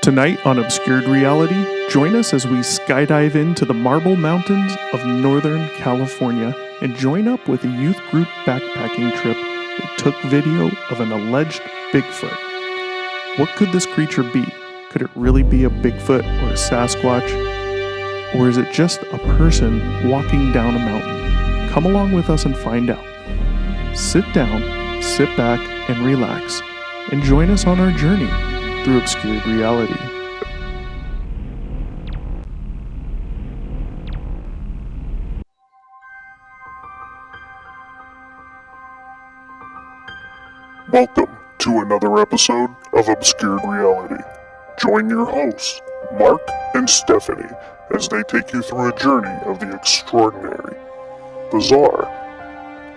Tonight on Obscured Reality, join us as we skydive into the Marble Mountains of Northern California and join up with a youth group backpacking trip that took video of an alleged Bigfoot. What could this creature be? Could it really be a Bigfoot or a Sasquatch? Or is it just a person walking down a mountain? Come along with us and find out. Sit down, sit back, and relax, and join us on our journey through Obscured Reality. Welcome to another episode of Obscured Reality. Join your hosts, Mark and Stephanie, as they take you through a journey of the extraordinary, bizarre,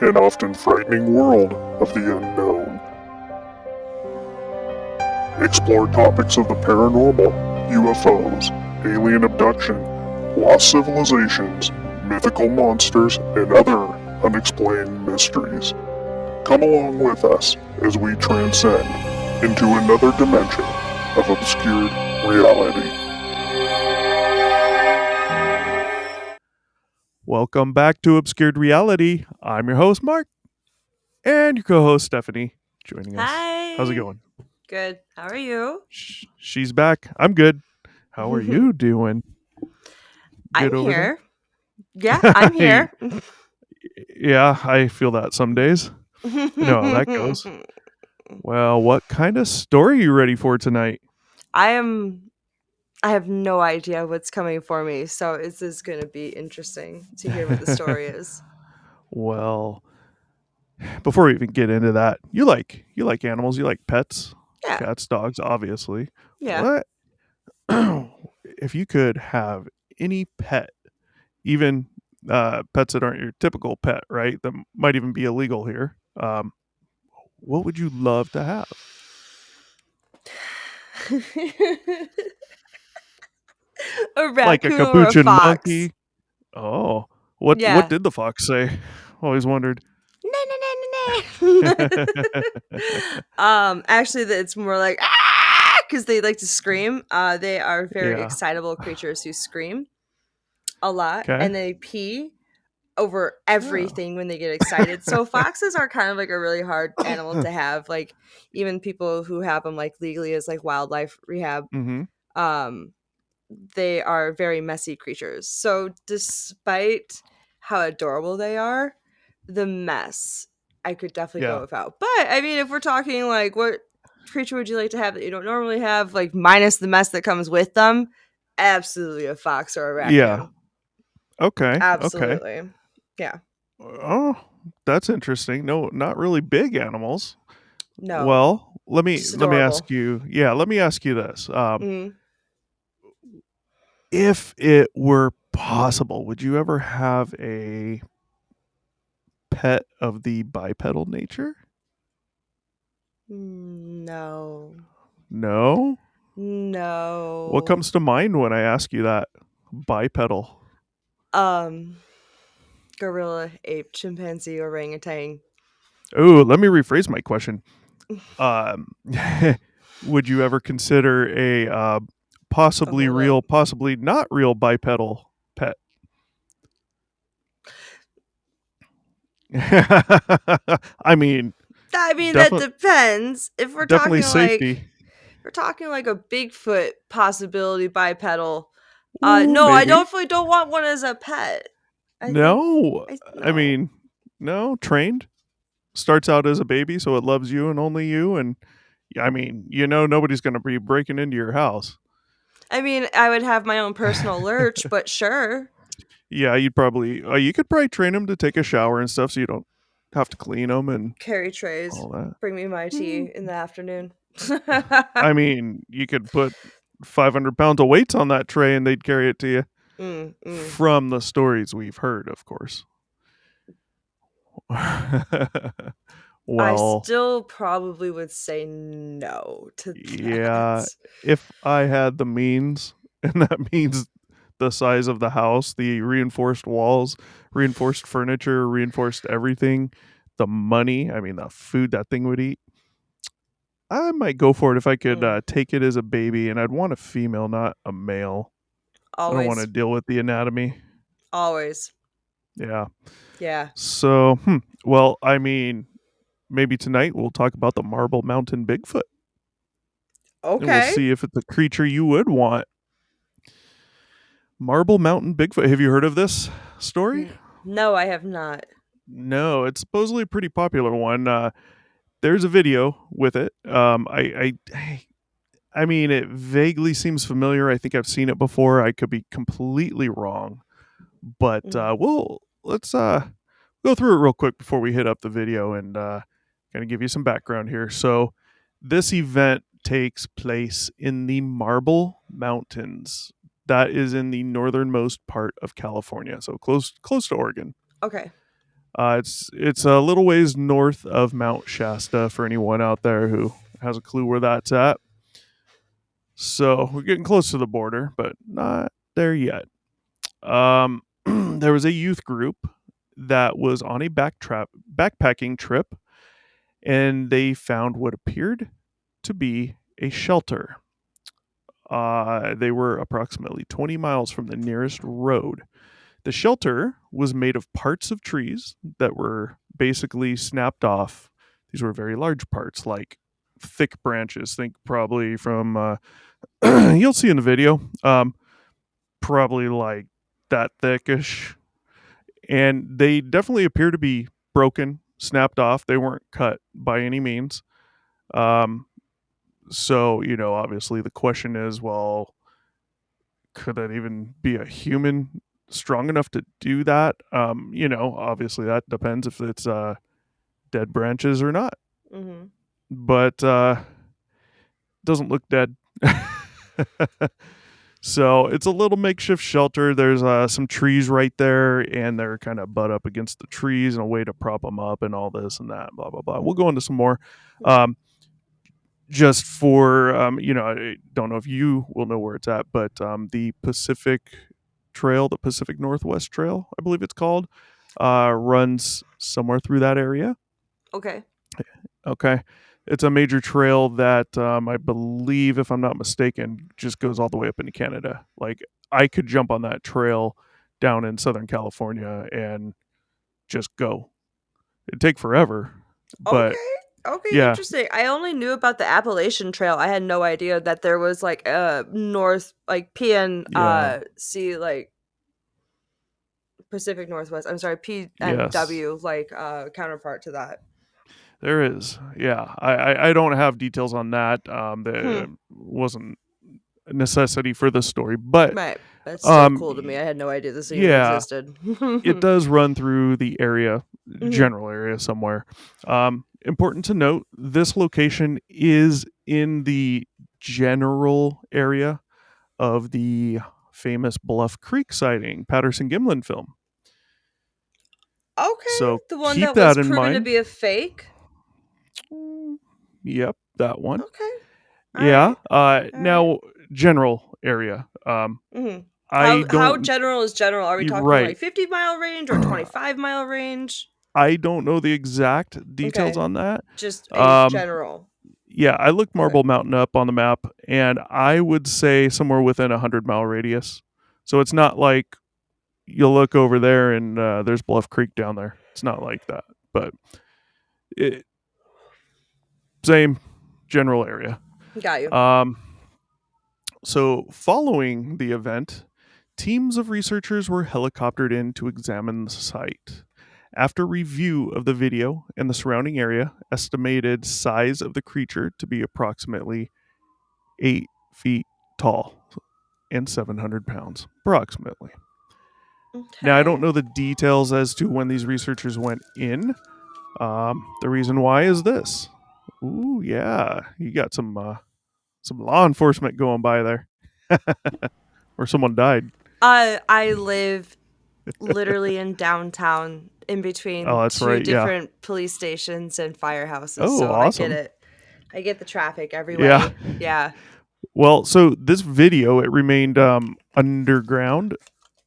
and often frightening world of the unknown. Explore topics of the paranormal, UFOs, alien abduction, lost civilizations, mythical monsters, and other unexplained mysteries. Come along with us as we transcend into another dimension of obscured reality. Welcome back to Obscured Reality. I'm your host, Mark, and your co-host, Stephanie, joining us. Hi. How's it going? Good. How are you? She's back. I'm good. How are you doing? I'm over here. Yeah, I'm here. Yeah, I feel that some days. You know how that goes. Well, what kind of story are you ready for tonight? I have no idea what's coming for me, so this is going to be interesting to hear what the story is. Well, before we even get into that, you like animals, you like pets? Yeah. Cats, dogs, obviously. Yeah. What if you could have any pet, even pets that aren't your typical pet, right? That might even be illegal here. What would you love to have? A raccoon Like a or a capuchin fox. monkey? Oh, what did the fox say? Always wondered. Actually, it's more like because they like to scream. They are very excitable creatures who scream a lot, and they pee over everything when they get excited. So foxes are kind of like a really hard animal to have. Like even people who have them like legally as like wildlife rehab, they are very messy creatures. So despite how adorable they are, the mess I could definitely go without. But I mean, if we're talking like what creature would you like to have that you don't normally have, like minus the mess that comes with them, absolutely a fox or a raccoon. Yeah. Okay. Absolutely. Okay. Yeah. Oh, that's interesting. No, not really big animals. No. Well, let me ask you. Yeah, let me ask you this. If it were possible, would you ever have a pet of the bipedal nature? No. No? No. What comes to mind when I ask you that? Bipedal. Gorilla, ape, chimpanzee, orangutan. Oh, let me rephrase my question. Would you ever consider a possibly real, possibly not real bipedal pet? I mean, that depends. If we're definitely talking safety. like we're talking like a Bigfoot possibility bipedal. Ooh, no, maybe. I definitely don't want one as a pet. I mean, no, trained. Starts out as a baby, so it loves you and only you. And I mean, nobody's going to be breaking into your house. I mean, I would have my own personal lurch, but sure. Yeah, you could probably train them to take a shower and stuff so you don't have to clean them and carry trays. All that. Bring me my tea in the afternoon. I mean, you could put 500 pounds of weights on that tray and they'd carry it to you. From the stories we've heard, of course. Well, I still probably would say no to that. Yeah, if I had the means, and that means the size of the house, the reinforced walls, reinforced furniture, reinforced everything, the money, I mean, the food that thing would eat. I might go for it if I could take it as a baby, and I'd want a female, not a male. Always. I don't want to deal with the anatomy. Always. Yeah. Yeah. So, well, I mean, maybe tonight we'll talk about the Marble Mountain Bigfoot. Okay. And we'll see if it's a creature you would want. Marble Mountain Bigfoot. Have you heard of this story? No, I have not. No, it's supposedly a pretty popular one. There's a video with it. I mean, it vaguely seems familiar. I think I've seen it before. I could be completely wrong, but let's go through it real quick before we hit up the video and kind of give you some background here. So, this event takes place in the Marble Mountains. That is in the northernmost part of California, so close to Oregon. Okay. It's a little ways north of Mount Shasta for anyone out there who has a clue where that's at. So we're getting close to the border, but not there yet. There was a youth group that was on a backpacking trip, and they found what appeared to be a shelter. They were approximately 20 miles from the nearest road. The shelter was made of parts of trees that were basically snapped off. These were very large parts, like thick branches. Think probably from, you'll see in the video, probably like that thickish. And they definitely appear to be broken, snapped off. They weren't cut by any means. So, obviously the question is, well, could that even be a human strong enough to do that? Obviously that depends if it's dead branches or not. Mm-hmm. But doesn't look dead. So it's a little makeshift shelter. There's some trees right there, and they're kind of butt up against the trees and a way to prop them up and all this and that, blah, blah, blah. We'll go into some more. Just for, I don't know if you will know where it's at, but the Pacific Trail, the Pacific Northwest Trail, I believe it's called, runs somewhere through that area. Okay. It's a major trail that I believe, if I'm not mistaken, just goes all the way up into Canada. Like, I could jump on that trail down in Southern California and just go. It'd take forever. But Okay, yeah. Interesting. I only knew about the Appalachian Trail. I had no idea that there was like a north, like PNC, like Pacific Northwest. I'm sorry, PNW, like counterpart to that. There is, yeah. I don't have details on that. There wasn't a necessity for this story, but right. That's so cool to me. I had no idea this even existed. It does run through the area, general area somewhere. Important to note, this location is in the general area of the famous Bluff Creek sighting, Patterson-Gimlin film. Okay, so the one keep that was in proven mind. To be a fake. Yep, that one. Okay. Yeah. Now, general area. How general is general? Are we talking like 50-mile range or 25-mile range? I don't know the exact details on that. Just a general. Yeah, I looked Marble Mountain up on the map, and I would say somewhere within 100-mile radius. So it's not like you'll look over there and there's Bluff Creek down there. It's not like that, but same general area. Got you. So following the event, teams of researchers were helicoptered in to examine the site. After review of the video and the surrounding area, estimated size of the creature to be approximately 8 feet tall and 700 pounds, approximately. Okay. Now, I don't know the details as to when these researchers went in. The reason why is this. Ooh, yeah, you got some law enforcement going by there, or someone died. I live literally in downtown, in between two different police stations and firehouses. Oh, so awesome. I get it. I get the traffic every way. Yeah. Well, so this video, it remained underground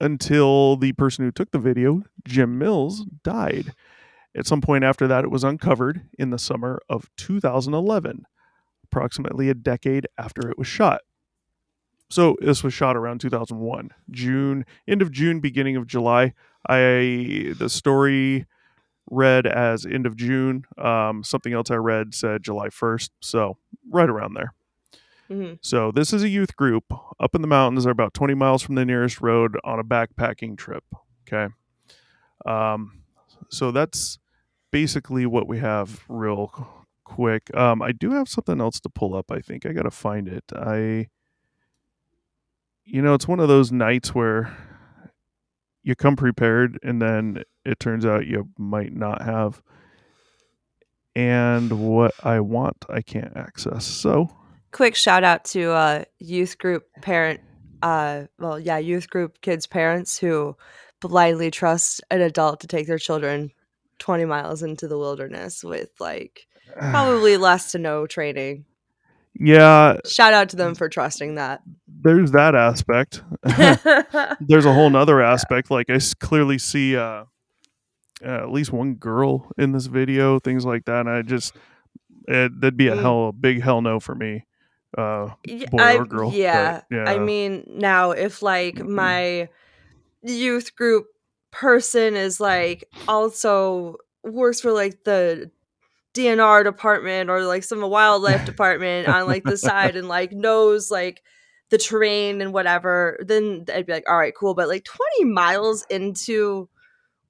until the person who took the video, Jim Mills, died. At some point after that, it was uncovered in the summer of 2011. approximately a decade after it was shot. So this was shot around 2001, end of June, beginning of July. The story read as end of June. Something else I read said July 1st, so right around there. Mm-hmm. So this is a youth group up in the mountains. They're about 20 miles from the nearest road on a backpacking trip. Okay. So that's basically what we have real quick. I do have something else to pull up. I think I got to find it. It's one of those nights where you come prepared and then it turns out you might not have. And what I want, I can't access. So, quick shout out to youth group youth group kids' parents who blindly trust an adult to take their children 20 miles into the wilderness with like probably less to no training. Yeah. Shout out to them for trusting that. There's that aspect. There's a whole nother aspect. Like I clearly see at least one girl in this video, things like that. And that'd be a big hell no for me, boy or girl. Yeah. But, yeah. I mean, now if like my youth group person is like also works for like the DNR department or like some wildlife department on like the side and like knows like the terrain and whatever, then I'd be like, all right, cool. But like 20 miles into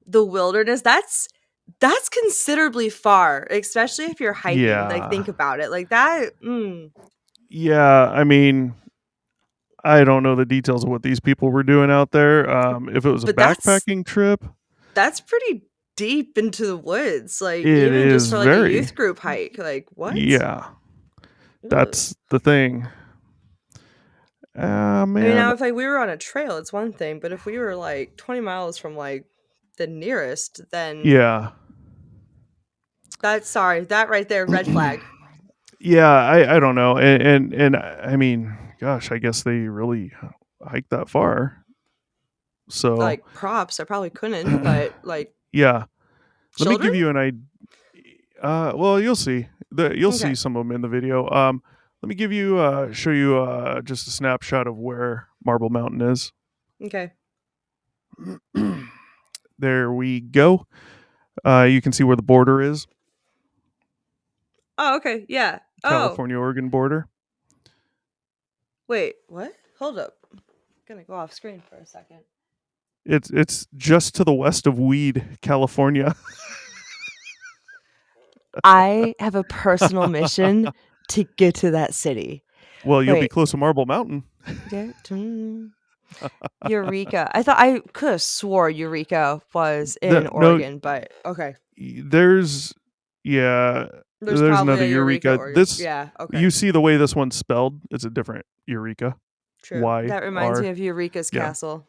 the wilderness, that's considerably far, especially if you're hiking. Yeah. Like think about it. Like that. Yeah, I mean, I don't know the details of what these people were doing out there. If it was a backpacking trip, that's pretty deep into the woods. Like it even is just for like a youth group hike. Like what? Yeah, that's the thing. Man. I mean, now if like we were on a trail, it's one thing, but if we were like 20 miles from like the nearest, then that right there, red flag. Yeah, I don't know, and I mean, gosh, I guess they really hiked that far. So like props, I probably couldn't, but like yeah. Children? Let me give you an idea. Well, you'll see. You'll see some of them in the video. Let me show you just a snapshot of where Marble Mountain is. Okay. There we go. You can see where the border is. Oh, okay. Yeah. California-Oregon border. Wait, what? Hold up. I'm gonna go off screen for a second. It's just to the west of Weed, California. I have a personal mission to get to that city. Well, you'll be close to Marble Mountain. Eureka. I could have swore Eureka was in Oregon, but okay. There's another Eureka. Okay. You see the way this one's spelled? It's a different Eureka. True. That reminds me of Eureka's castle.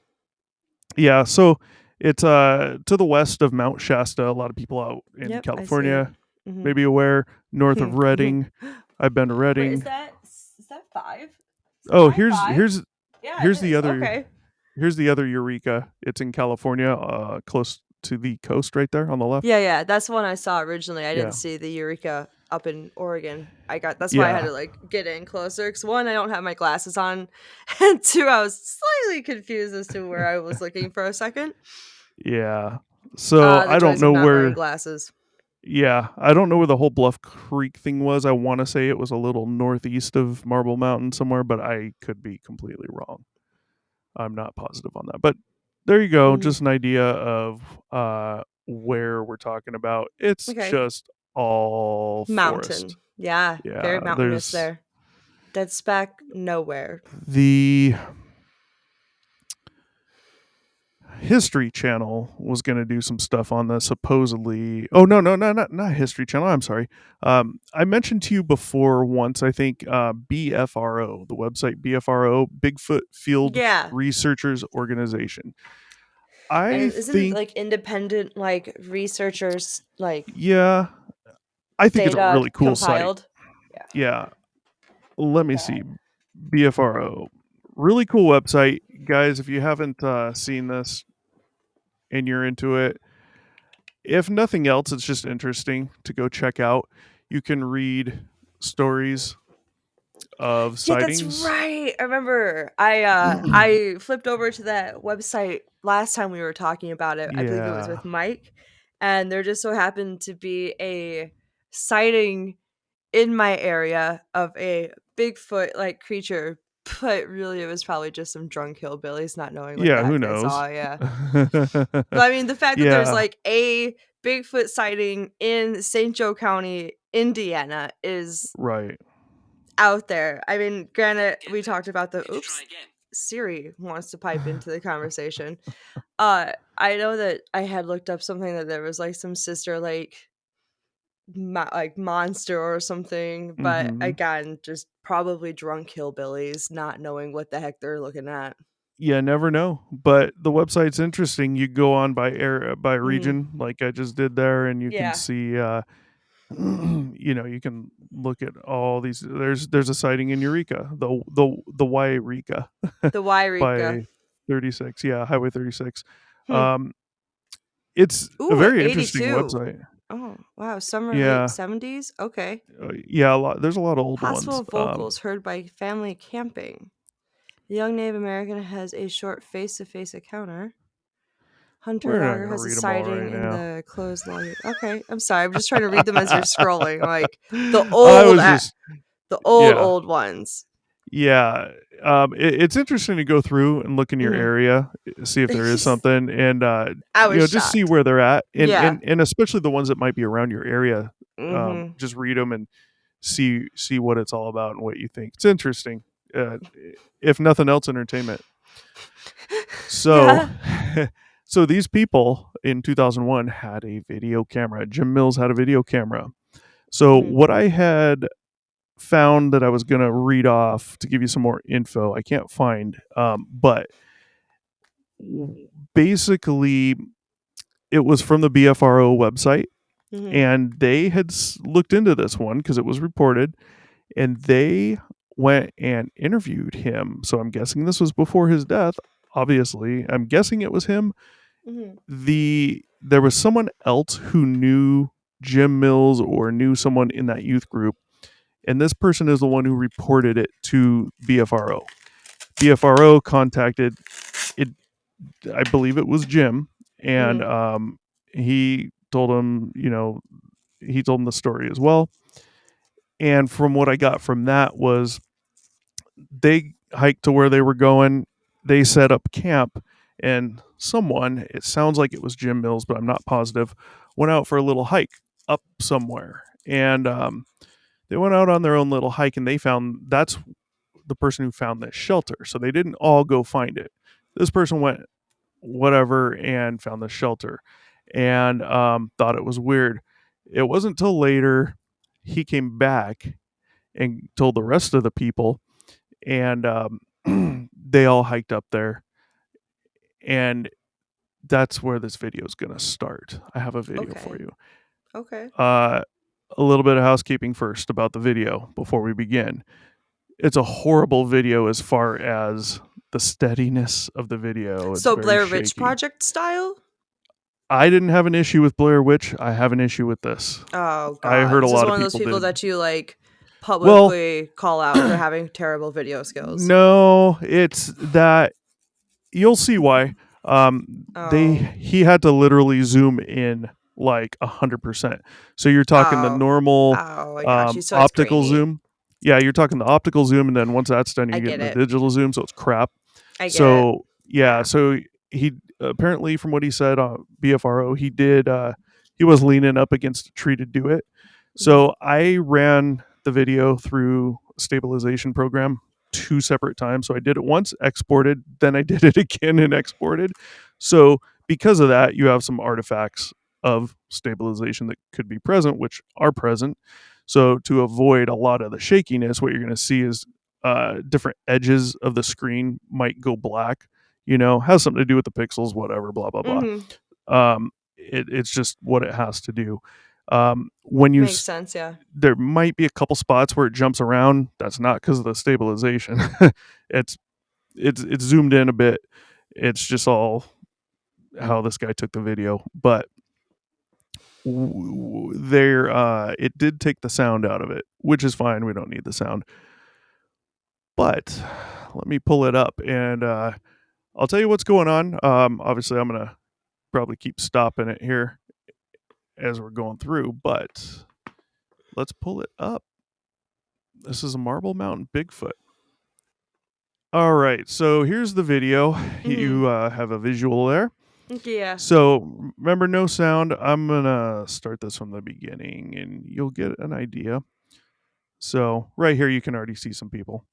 Yeah, so it's to the west of Mount Shasta. A lot of people out in California may be aware. North of Redding. I've been to Redding. Wait, is that 5? Here's the other. Okay. Here's the other Eureka. It's in California, close to the coast right there on the left. Yeah, that's one I saw originally. I didn't see the Eureka up in Oregon. That's why I had to like get in closer, because 1, I don't have my glasses on, and 2, I was slightly confused as to where I was looking for a second. Yeah, so I don't know where glasses. Yeah, I don't know where the whole Bluff Creek thing was. I want to say it was a little northeast of Marble Mountain somewhere, but I could be completely wrong. I'm not positive on that, but there you go. Just an idea of where we're talking about. It's just all mountain. Forest. Yeah, very mountainous there. Dead speck, nowhere. The History Channel was going to do some stuff on this, supposedly. Oh, no, not History Channel. I'm sorry. I mentioned to you before once, I think, BFRO, the website BFRO, Bigfoot Field Researchers Organization. Isn't it like independent, like researchers, like I think it's a really cool site. Yeah. Let me see. BFRO, really cool website, guys. If you haven't seen this and you're into it, if nothing else, it's just interesting to go check out. You can read stories of sightings. That's right. I remember. I flipped over to that website last time we were talking about it. I believe it was with Mike, and there just so happened to be a sighting in my area of a Bigfoot like creature, but really it was probably just some drunk hillbillies not knowing what the Who heck they knows? saw. Yeah. But I mean, the fact that there's like a Bigfoot sighting in St. Joe County, Indiana is right out there. I mean, granted, we talked about the Siri wants to pipe into the conversation. I know that I had looked up something that there was like some sister like like monster or something, but again, just probably drunk hillbillies not knowing what the heck they're looking at. Yeah, never know. But the website's interesting. You go on by region, like I just did there, and you can see. You can look at all these. There's a sighting in Eureka, the Yreka, the Yreka by 36. Yeah, Highway 36. It's a Ooh, very 82. interesting website. Oh wow, summer late 70s. Okay. Yeah, there's a lot of old Possible ones. vocals heard by family camping. The young Native American has a short face-to-face encounter. Hunter logger has a sighting in the closed logger. Okay, I'm sorry. I'm just trying to read them as you're scrolling, like the old ones. Yeah, it's interesting to go through and look in your area, see if there is something, and just see where they're at, and especially the ones that might be around your area. Just read them and see what it's all about and what you think. It's interesting, if nothing else, entertainment. So, so these people in 2001 had a video camera. Jim Mills had a video camera. So what I had found that I was going to read off to give you some more info, I can't find, but basically it was from the BFRO website, and they had looked into this one because it was reported, and they went and interviewed him. So I'm guessing this was before his death. Obviously, I'm guessing it was him. There was someone else who knew Jim Mills or knew someone in that youth group, and this person is the one who reported it to BFRO. BFRO contacted it. I believe it was Jim, and he told him, he told him the story as well. And from what I got from that was they hiked to where they were going. They set up camp, and someone, it sounds like it was Jim Mills, but I'm not positive, went out for a little hike up somewhere. And they went out on their own little hike, and that's the person who found this shelter. So they didn't all go find it. This person went whatever and found the shelter, and thought it was weird. It wasn't till later he came back and told the rest of the people, and they all hiked up there, and that's where this video is going to start. I have a video for you. Okay. A little bit of housekeeping first about the video before we begin. It's a horrible video as far as the steadiness of the video. So Blair Witch Project style? I didn't have an issue with Blair Witch. I have an issue with this. Oh god! I heard a lot of people. One of those people that you like publicly call out for having terrible video skills. No, it's that you'll see why. He had to literally zoom in like 100%. So you're talking the normal optical zoom. Yeah, you're talking the optical zoom, and then once that's done, you get the digital zoom, so it's crap. So he apparently, from what he said on BFRO, he was leaning up against a tree to do it. So I ran the video through a stabilization program 2 separate times. So I did it once, exported, then I did it again and exported. So because of that, you have some artifacts of stabilization that could be present, which are present. So to avoid a lot of the shakiness, what you're going to see is different edges of the screen might go black. Has something to do with the pixels, whatever, blah, blah, blah. It's just what it has to do. When you makes sense, yeah. There might be a couple spots where it jumps around. That's not because of the stabilization. it's zoomed in a bit. It's just all how this guy took the video, but it did take the sound out of it, which is fine. We don't need the sound. But let me pull it up, and I'll tell you what's going on. Obviously, I'm going to probably keep stopping it here as we're going through, but let's pull it up. This is a Marble Mountain Bigfoot. All right, so here's the video. You have a visual there. Yeah. So remember, no sound. I'm going to start this from the beginning, and you'll get an idea. So right here, you can already see some people.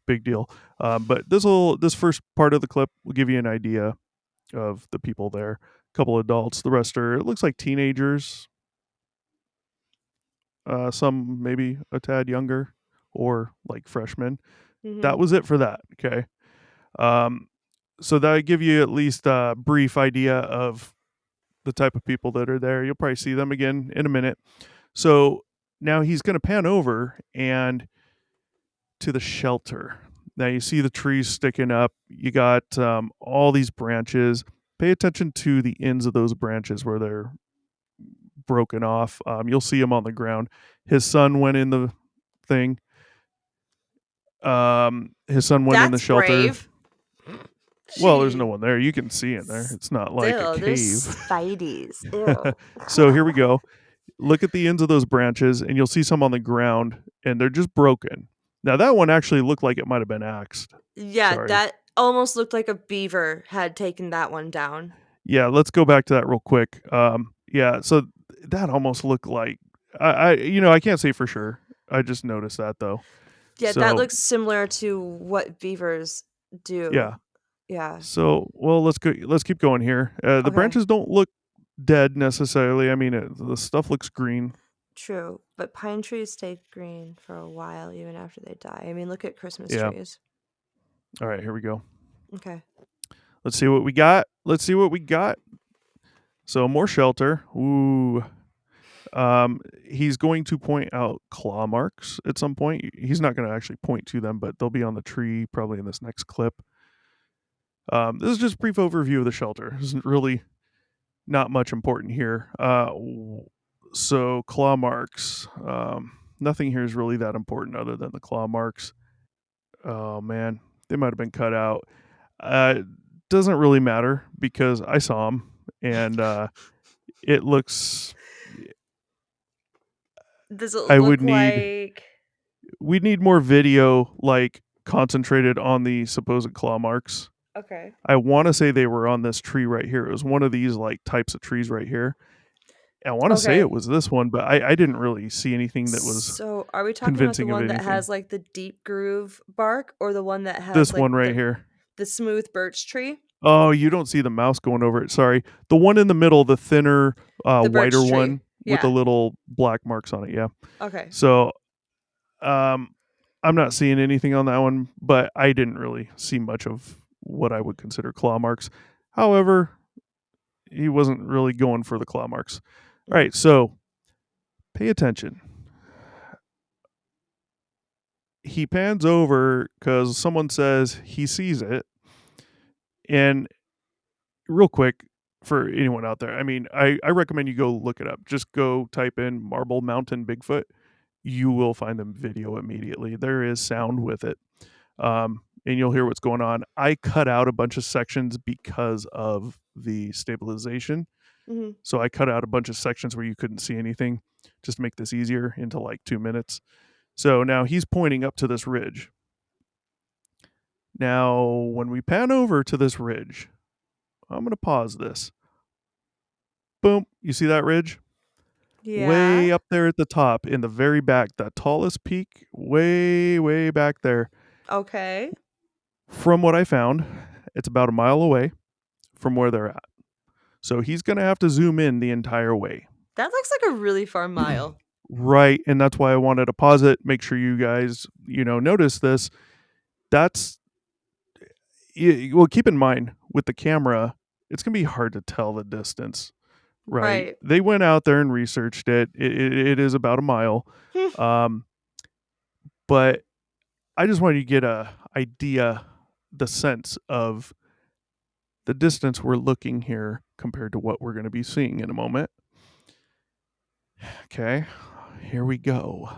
Big deal. But this first part of the clip will give you an idea of the people there. A couple adults. The rest are, it looks like teenagers. Some maybe a tad younger or like freshmen. That was it for that. Okay. So that give you at least a brief idea of the type of people that are there. You'll probably see them again in a minute. So now he's going to pan over and to the shelter. Now you see the trees sticking up. You got all these branches. Pay attention to the ends of those branches where they're broken off. You'll see them on the ground. His son went in the thing. His son went in the shelter. Brave. Well, there's no one there. You can see in there. It's not like a cave. Spideys. So here we go. Look at the ends of those branches, and you'll see some on the ground, and they're just broken. Now, that one actually looked like it might have been axed. Yeah, sorry. That almost looked like a beaver had taken that one down. Yeah, let's go back to that real quick. Yeah, so that almost looked like I can't say for sure. I just noticed that though. Yeah, that looks similar to what beavers do. Yeah. Yeah. So, well, let's keep going here. The branches don't look dead necessarily. I mean, the stuff looks green. True, but pine trees stay green for a while even after they die. I mean, look at Christmas trees. All right, here we go. Okay. Let's see what we got. So more shelter. Ooh. He's going to point out claw marks at some point. He's not going to actually point to them, but they'll be on the tree probably in this next clip. This is just a brief overview of the shelter. Isn't really not much important here. So claw marks. Nothing here is really that important other than the claw marks. Oh man, they might have been cut out. Doesn't really matter because I saw them and it looks. Does it look like? We'd need more video, like concentrated on the supposed claw marks. Okay. I want to say they were on this tree right here. It was one of these like types of trees right here. I want to say it was this one, but I didn't really see anything that was. So are we talking about the one that has like the deep groove bark, or the one that has this one right here, the smooth birch tree? Oh, you don't see the mouse going over it. Sorry, the one in the middle, the thinner, whiter one with the little black marks on it. Yeah. Okay. So, I'm not seeing anything on that one, but I didn't really see much of what I would consider claw marks. However, he wasn't really going for the claw marks. All right, so pay attention. He pans over because someone says he sees it. And real quick, for anyone out there, I mean, I recommend you go look it up. Just go type in Marble Mountain Bigfoot. You will find the video immediately. There is sound with it. And you'll hear what's going on. I cut out a bunch of sections because of the stabilization. Mm-hmm. So I cut out a bunch of sections where you couldn't see anything just to make this easier into like 2 minutes. So now he's pointing up to this ridge. Now, when we pan over to this ridge, I'm going to pause this. Boom. You see that ridge? Yeah. Way up there at the top in the very back, that tallest peak, way, way back there. Okay. From what I found, it's about a mile away from where they're at. So he's going to have to zoom in the entire way. That looks like a really far mile. Right. And that's why I wanted to pause it. Make sure you guys, notice this. Well, keep in mind with the camera, it's going to be hard to tell the distance. Right. They went out there and researched it. It is about a mile. But I just wanted you to get a idea, the sense of the distance we're looking here compared to what we're going to be seeing in a moment. Okay, here we go.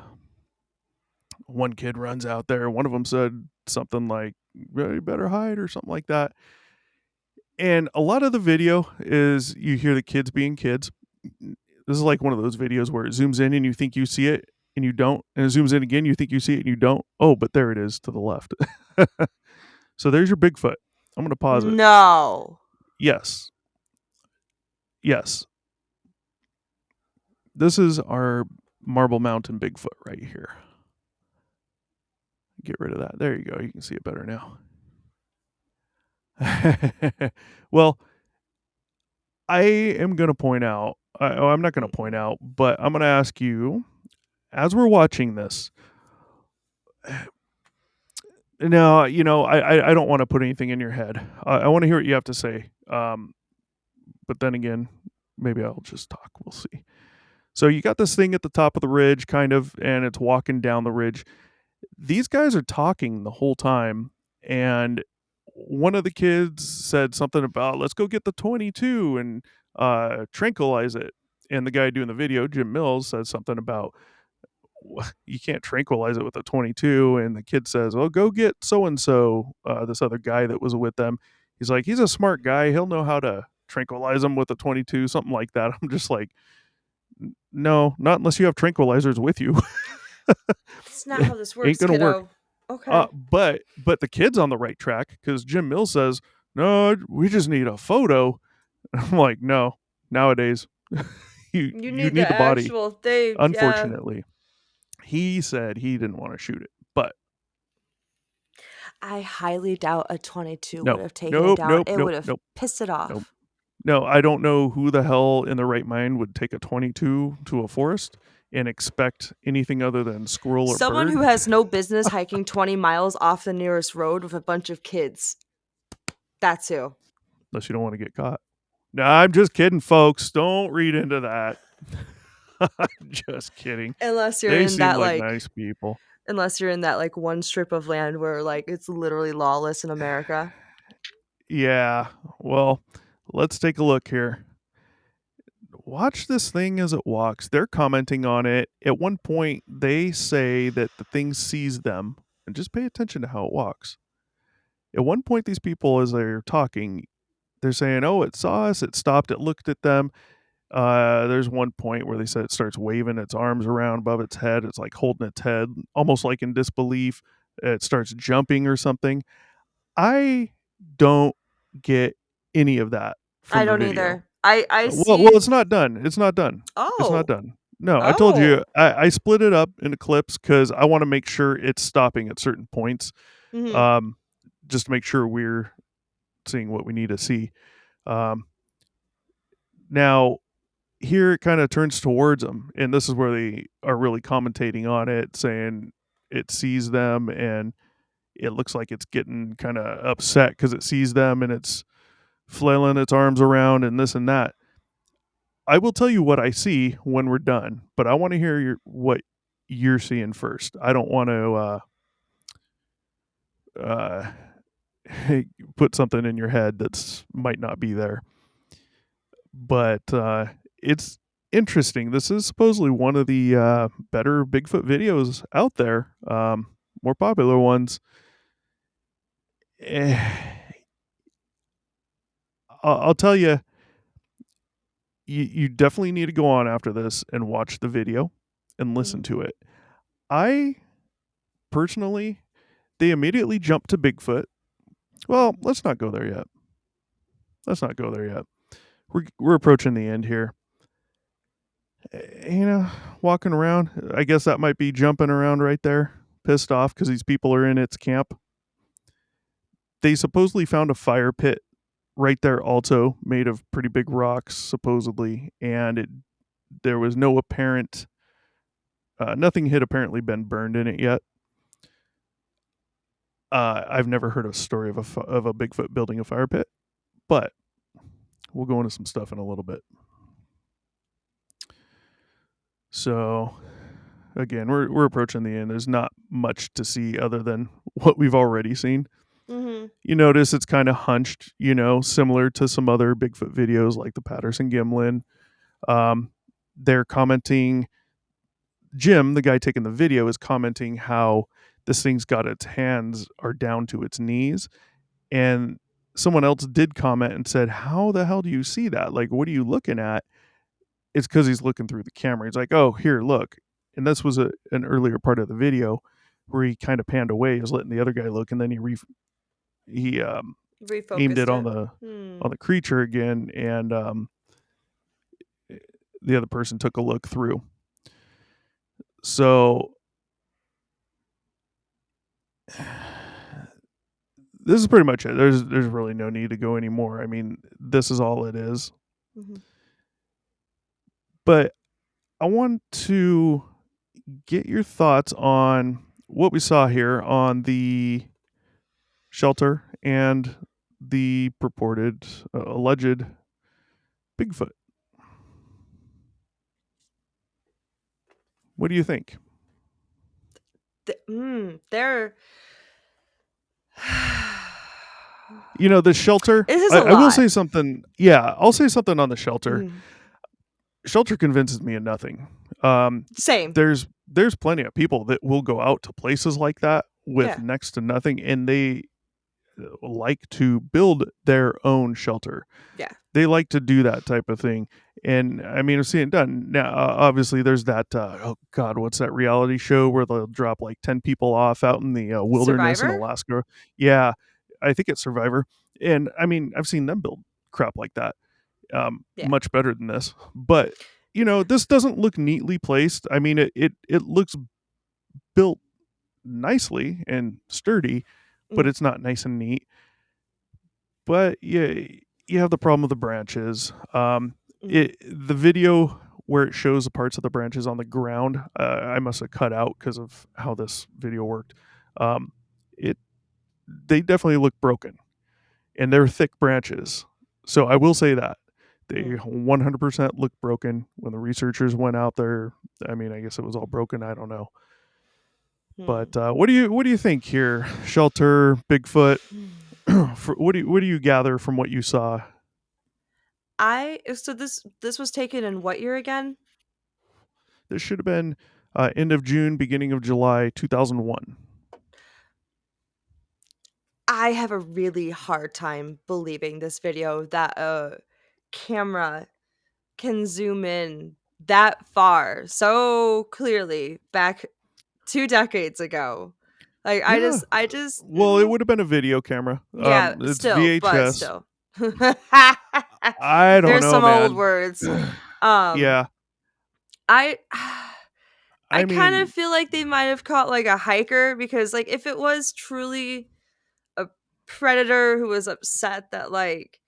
One kid runs out there. One of them said something like, "You better hide," or something like that. And a lot of the video is you hear the kids being kids. This is like one of those videos where it zooms in and you think you see it and you don't. And it zooms in again, you think you see it and you don't. Oh, but there it is to the left. So there's your Bigfoot. I'm going to pause it. No. Yes. Yes. This is our Marble Mountain Bigfoot right here. Get rid of that. There you go. You can see it better now. Well, I am going to point out, I'm not going to point out, but I'm going to ask you, as we're watching this, now, I don't want to put anything in your head. I want to hear what you have to say. But then again, maybe I'll just talk. We'll see. So you got this thing at the top of the ridge, kind of, and it's walking down the ridge. These guys are talking the whole time, and one of the kids said something about, let's go get the 22 and tranquilize it. And the guy doing the video, Jim Mills, says something about, you can't tranquilize it with a 22. And the kid says, well, go get so-and-so, this other guy that was with them. He's like, he's a smart guy. He'll know how to tranquilize them with a 22, something like that. I'm just like, no, not unless you have tranquilizers with you. That's not how this works. Ain't gonna kiddo. work. Okay. But the kid's on the right track because Jim Mills says, no, we just need a photo. I'm like, no, nowadays you need the body. Actual thing. Unfortunately, he said he didn't want to shoot it, but I highly doubt a 22 would have taken it down. It would have pissed it off. No, I don't know who the hell in the right mind would take a 22 to a forest and expect anything other than squirrel or Someone bird. who has no business hiking 20 miles off the nearest road with a bunch of kids. That's who. Unless you don't want to get caught. No, I'm just kidding, folks. Don't read into that. I'm just kidding. Unless you're they in seem that like nice people. Unless you're in that like one strip of land where like it's literally lawless in America. Yeah. Well, let's take a look here. Watch this thing as it walks. They're commenting on it. At one point, they say that the thing sees them, and just pay attention to how it walks. At one point, these people, as they're talking, they're saying, oh, it saw us, it stopped, it looked at them. There's one point where they said it starts waving its arms around above its head. It's like holding its head, almost like in disbelief. It starts jumping or something. I don't get any of that from I don't the video. either. I see. Well, it's not done. It's not done. Oh. It's not done. No, I told you I split it up into clips because I want to make sure it's stopping at certain points. Mm-hmm. Just to make sure we're seeing what we need to see. Now, here it kind of turns towards them, and this is where they are really commentating on it, saying it sees them and it looks like it's getting kind of upset because it sees them and it's flailing its arms around and this and that. I will tell you what I see when we're done, but I want to hear what you're seeing first. I don't want to put something in your head that's might not be there. But it's interesting. This is supposedly one of the better Bigfoot videos out there, more popular ones. I'll tell you, you definitely need to go on after this and watch the video and listen to it. I personally, they immediately jump to Bigfoot. Well, let's not go there yet. We're approaching the end here. Walking around. I guess that might be jumping around right there, pissed off because these people are in its camp. They supposedly found a fire pit right there also, made of pretty big rocks, supposedly, and there was no apparent, nothing had apparently been burned in it yet. I've never heard a story of a Bigfoot building a fire pit, but we'll go into some stuff in a little bit. So, again, we're approaching the end. There's not much to see other than what we've already seen. Mm-hmm. You notice it's kind of hunched, similar to some other Bigfoot videos like the Patterson Gimlin. They're commenting Jim, the guy taking the video, is commenting how this thing's got its hands are down to its knees. And someone else did comment and said, "How the hell do you see that? Like, what are you looking at?" It's because he's looking through the camera. He's like, "Oh, here, look." And this was an earlier part of the video where he kind of panned away. He was letting the other guy look, and then he aimed it Refocused on it. the creature again, and the other person took a look through. So this is pretty much it. There's really no need to go anymore. I mean, this is all it is. Mm-hmm. But I want to get your thoughts on what we saw here on the shelter and the purported alleged Bigfoot. What do you think? They're the shelter. I will say something. Yeah, I'll say something on the shelter. Shelter convinces me of nothing. Same. There's plenty of people that will go out to places like that with next to nothing, and they like to build their own shelter. Yeah. They like to do that type of thing. And I mean, I've seen it done. Now, obviously, there's that, oh God, what's that reality show where they'll drop like 10 people off out in the wilderness Survivor? in Alaska? Yeah, I think it's Survivor. And I mean, I've seen them build crap like that. Much better than this. But, this doesn't look neatly placed. I mean, it looks built nicely and sturdy, but it's not nice and neat. But yeah, you have the problem with the branches. The video where it shows the parts of the branches on the ground, I must have cut out because of how this video worked. They definitely look broken, and they're thick branches. So I will say that they 100% look broken. When the researchers went out there, I mean, I guess it was all broken. I don't know. But what do you think here? Shelter, Bigfoot. What do you gather from what you saw? So this was taken in what year again? This should have been end of June, beginning of July, 2001. I have a really hard time believing this video that a camera can zoom in that far so clearly back 2 decades ago. Like Yeah. I just Well, it would have been a video camera. Yeah, It's still, VHS. but still. I don't There's know, some man. old words. Yeah. I I kind mean, of feel like they might have caught like a hiker, because like if it was truly a predator who was upset that like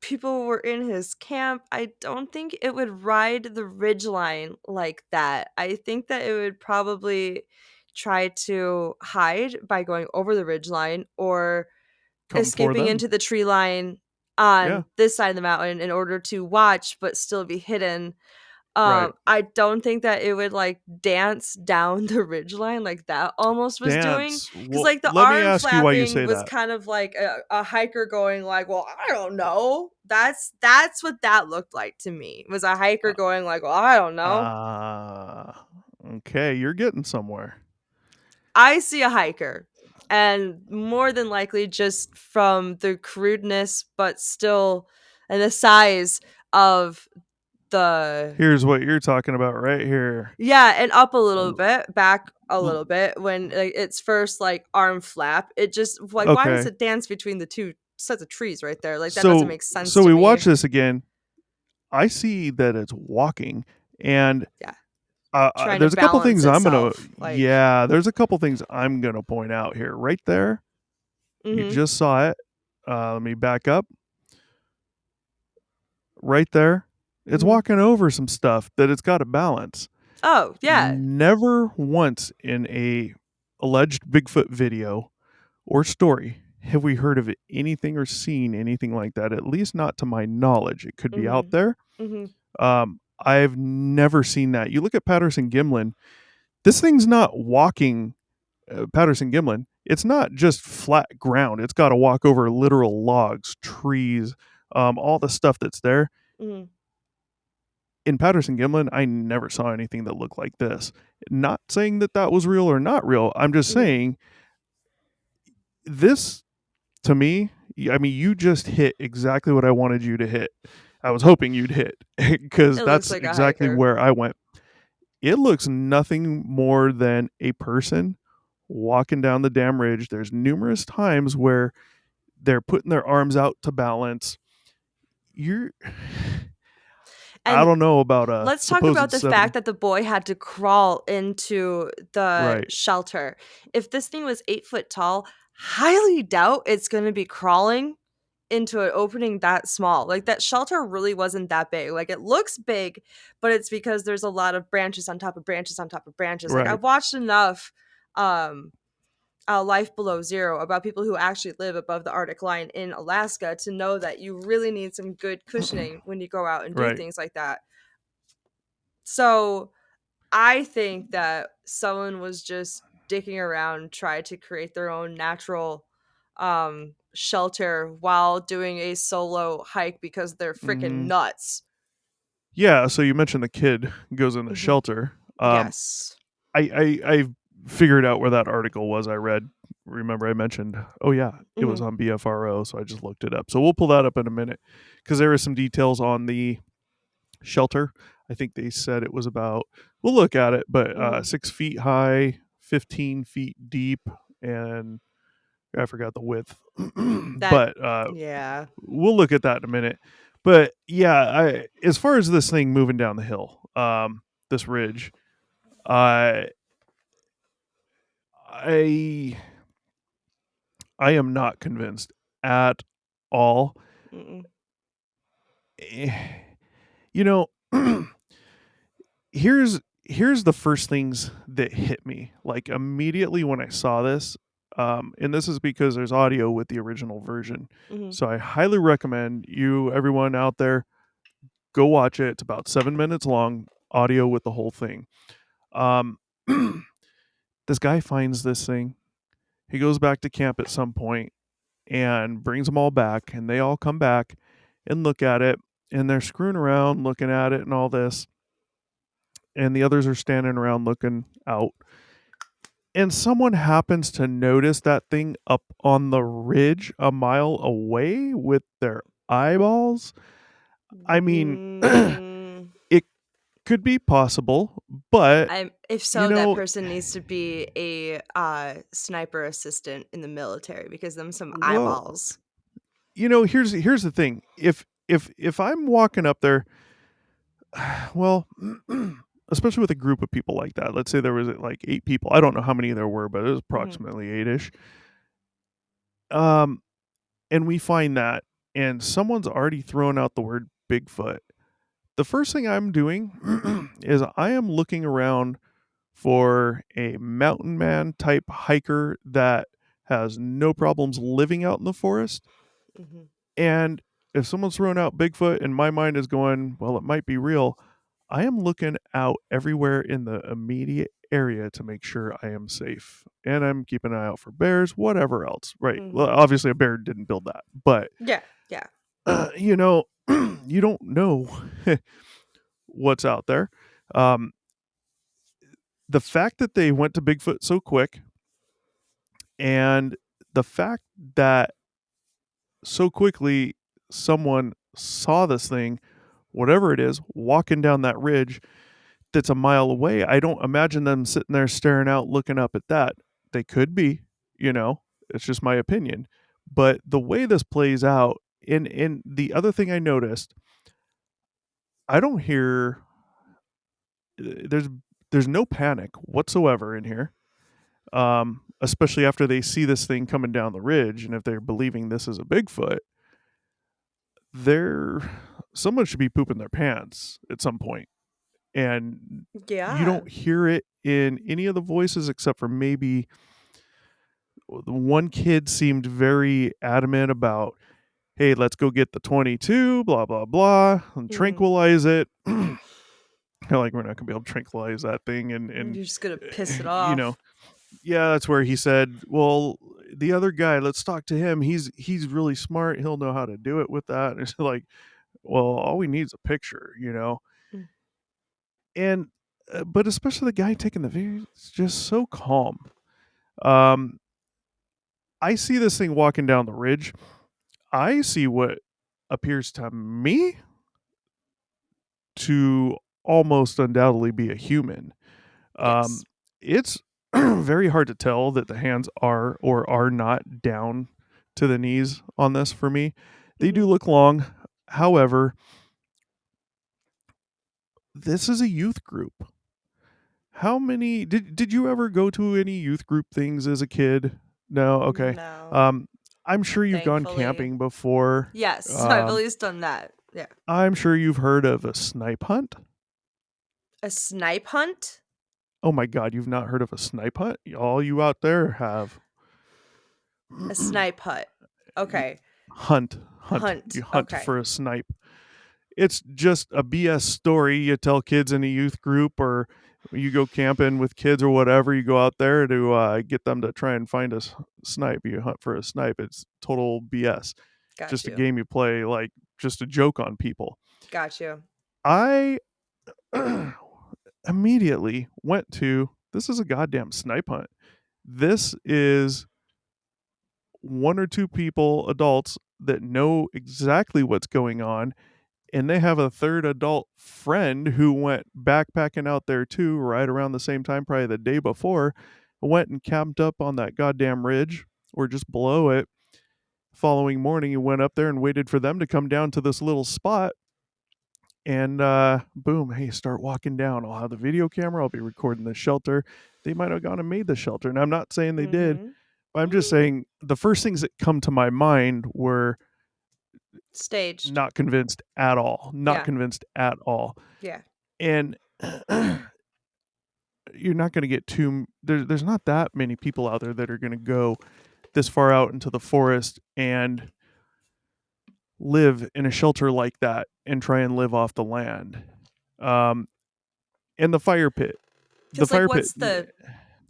people were in his camp, I don't think it would ride the ridgeline like that. I think that it would probably try to hide by going over the ridgeline or come for escaping them. into the tree line on this side of the mountain in order to watch but still be hidden. Right. I don't think that it would like dance down the ridgeline like that almost was doing, because like the arm flapping was kind of like a hiker going like, well, I don't know. That's what that looked like to me. It was a hiker going like, well, I don't know. Okay, you're getting somewhere. I see a hiker, and more than likely just from the crudeness but still and the size of Here's what you're talking about right here. Yeah, and up a little bit, back a little bit when like its first like arm flap. It just like, why does it dance between the two sets of trees right there? Like that doesn't make sense. So we watch this again. I see that it's walking, and there's a couple things I'm gonna there's a couple things I'm gonna point out here. Right there, you just saw it. Let me back up. Right there, it's walking over some stuff that it's got to balance. Oh, yeah. Never once in a alleged Bigfoot video or story have we heard of anything or seen anything like that, at least not to my knowledge. It could be out there. I've never seen that. You look at Patterson-Gimlin, this thing's not walking Patterson-Gimlin. It's not just flat ground. It's got to walk over literal logs, trees, all the stuff that's there. in Patterson-Gimlin, I never saw anything that looked like this. Not saying that was real or not real. I'm just saying this, to me, I mean, you just hit exactly what I wanted you to hit. I was hoping you'd hit because It looks that's like a exactly hiker. where I went. It looks nothing more than a person walking down the damn ridge. There's numerous times where they're putting their arms out to balance. You're I And don't know about a let's talk about supposed the fact 7. that the boy had to crawl into the Right. shelter. If this thing was 8 foot tall, highly doubt it's going to be crawling into an opening that small. Like, that shelter really wasn't that big. Like, it looks big, but it's because there's a lot of branches on top of branches on top of branches. Like, Right. I've watched enough Life Below Zero about people who actually live above the Arctic line in Alaska to know that you really need some good cushioning when you go out and do Right. things like that. So I think that someone was just dicking around, tried to create their own natural shelter while doing a solo hike because they're freaking Mm, nuts. yeah, so you mentioned the kid goes in the Hmm. shelter. Yes. I figured out where that article was I read. Remember I mentioned, oh yeah, it was Hmm. on BFRO, so I just looked it up. So we'll pull that up in a minute because there is some details on the shelter. I think they said it was about, we'll look at it, but Hmm. 6 feet high, 15 feet deep, and I forgot the width. That, But yeah. we'll look at that in a minute. But yeah, as far as this thing moving down the hill, this ridge, I I I am not convinced at all. Mm-mm. Eh, You know, here's the first things that hit me like immediately when I saw this. And this is because there's audio with the original version. Hmm. So I highly recommend you, everyone out there, go watch it. It's about 7 minutes long, audio with the whole thing. Um, this guy finds this thing. He goes back to camp at some point and brings them all back, and they all come back and look at it, and they're screwing around looking at it and all this, and the others are standing around looking out. And someone happens to notice that thing up on the ridge a mile away with their eyeballs. I mean, Mm, it could be possible, but if you so, that know, person needs to be a sniper assistant in the military because them some well, eyeballs. here's the thing. If I'm walking up there, well, especially with a group of people like that. Let's say there was like 8 people. I don't know how many there were, but it was Hmm. approximately 8ish. Um, and we find that, and someone's already thrown out the word Bigfoot. The first thing I'm doing is I am looking around for a mountain man type hiker that has no problems living out in the forest. Hmm. And if someone's throwing out Bigfoot and my mind is going, well, it might be real, I am looking out everywhere in the immediate area to make sure I am safe. And I'm keeping an eye out for bears, whatever else. Right. Well, Hmm. obviously, a bear didn't build that. But, Yeah, yeah. you know, you don't know what's out there. Um, the fact that they went to Bigfoot so quick and the fact that so quickly someone saw this thing, whatever it is, walking down that ridge that's a mile away. I don't imagine them sitting there staring out, looking up at that. They could be, it's just my opinion. But the way this plays out, in the other thing I noticed, I don't hear there's there's no panic whatsoever in here. Especially after they see this thing coming down the ridge, and if they're believing this is a Bigfoot, they're someone should be pooping their pants at some point. And you Yeah. don't hear it in any of the voices except for maybe the one kid seemed very adamant about, hey, let's go get the 22, blah blah blah, and Hmm. tranquilize it. Like, we're not gonna be able to tranquilize that thing, and You're just gonna piss it you know off. yeah, that's where he said, well, the other guy, let's talk to him, he's really smart, he'll know how to do it with that. And it's like, well, all we need is a picture. And but especially the guy taking the video, it's just so calm. Um, I see this thing walking down the ridge. I see what appears to me to almost undoubtedly be a human. Yes. It's very hard to tell that the hands are or are not down to the knees on this for me. They do look long. However, this is a youth group. How many did you ever go to any youth group things as a kid? No, okay. No. I'm sure you've gone Thankfully. camping before. Yes, I've at least done that. Yeah. I'm sure you've heard of a snipe hunt. A snipe hunt? Oh my god, you've not heard of a snipe hunt? All you out there have. A snipe hunt. Okay. Hunt. You hunt Okay. for a snipe. It's just a BS story you tell kids in a youth group, or you go camping with kids or whatever. You go out there to get them to try and find a snipe. You hunt for a snipe. It's total BS. Got just you. a game you play, like just a joke on people. Got you. I immediately went to, this is a goddamn snipe hunt. This is one or two people, adults, that know exactly what's going on, and they have a third adult friend who went backpacking out there too, right around the same time, probably the day before, went and camped up on that goddamn ridge or just below it. Following morning, he went up there and waited for them to come down to this little spot. And boom, hey, start walking down. I'll have the video camera. I'll be recording the shelter. They might have gone and made the shelter. And I'm not saying they did, but I'm just saying the first things that come to my mind were staged. Not convinced at all. Convinced at all. Yeah. And you're not going to get there's not that many people out there that are going to go this far out into the forest and live in a shelter like that and try and live off the land. And the fire pit. The fire pit.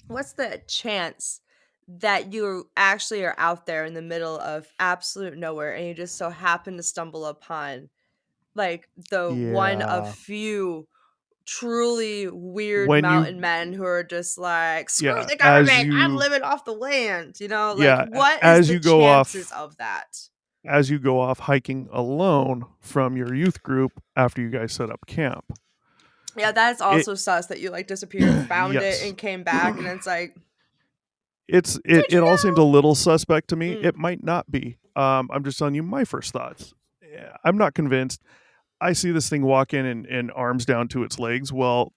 What's the chance that you actually are out there in the middle of absolute nowhere and you just so happen to stumble upon like the one of few truly weird mountain men who are just like, screw the government, I'm living off the land, you know? Like, what is the chances of that? As you go off hiking alone from your youth group after you guys set up camp. Yeah, that's also sus that you like disappeared, found it, and came back, and it's like... It all seemed a little suspect to me. It might not be. I'm just telling you my first thoughts. I'm not convinced. I see this thing walk in and arms down to its legs. Well,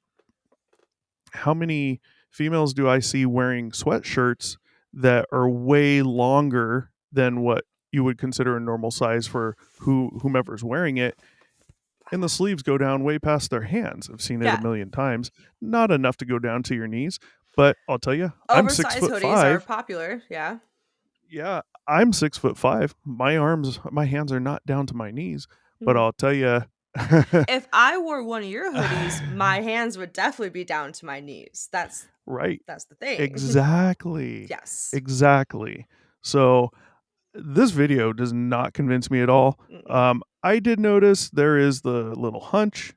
how many females do I see wearing sweatshirts that are way longer than what you would consider a normal size for whomever's wearing it? And the sleeves go down way past their hands. I've seen it a million times. Not enough to go down to your knees, but I'll tell you, I'm 6'5". Oversized hoodies are popular. Yeah. Yeah, I'm 6'5". My hands are not down to my knees, but I'll tell you, if I wore one of your hoodies, my hands would definitely be down to my knees. That's right. That's the thing. Exactly. Yes. Exactly. So this video does not convince me at all. I did notice there is the little hunch,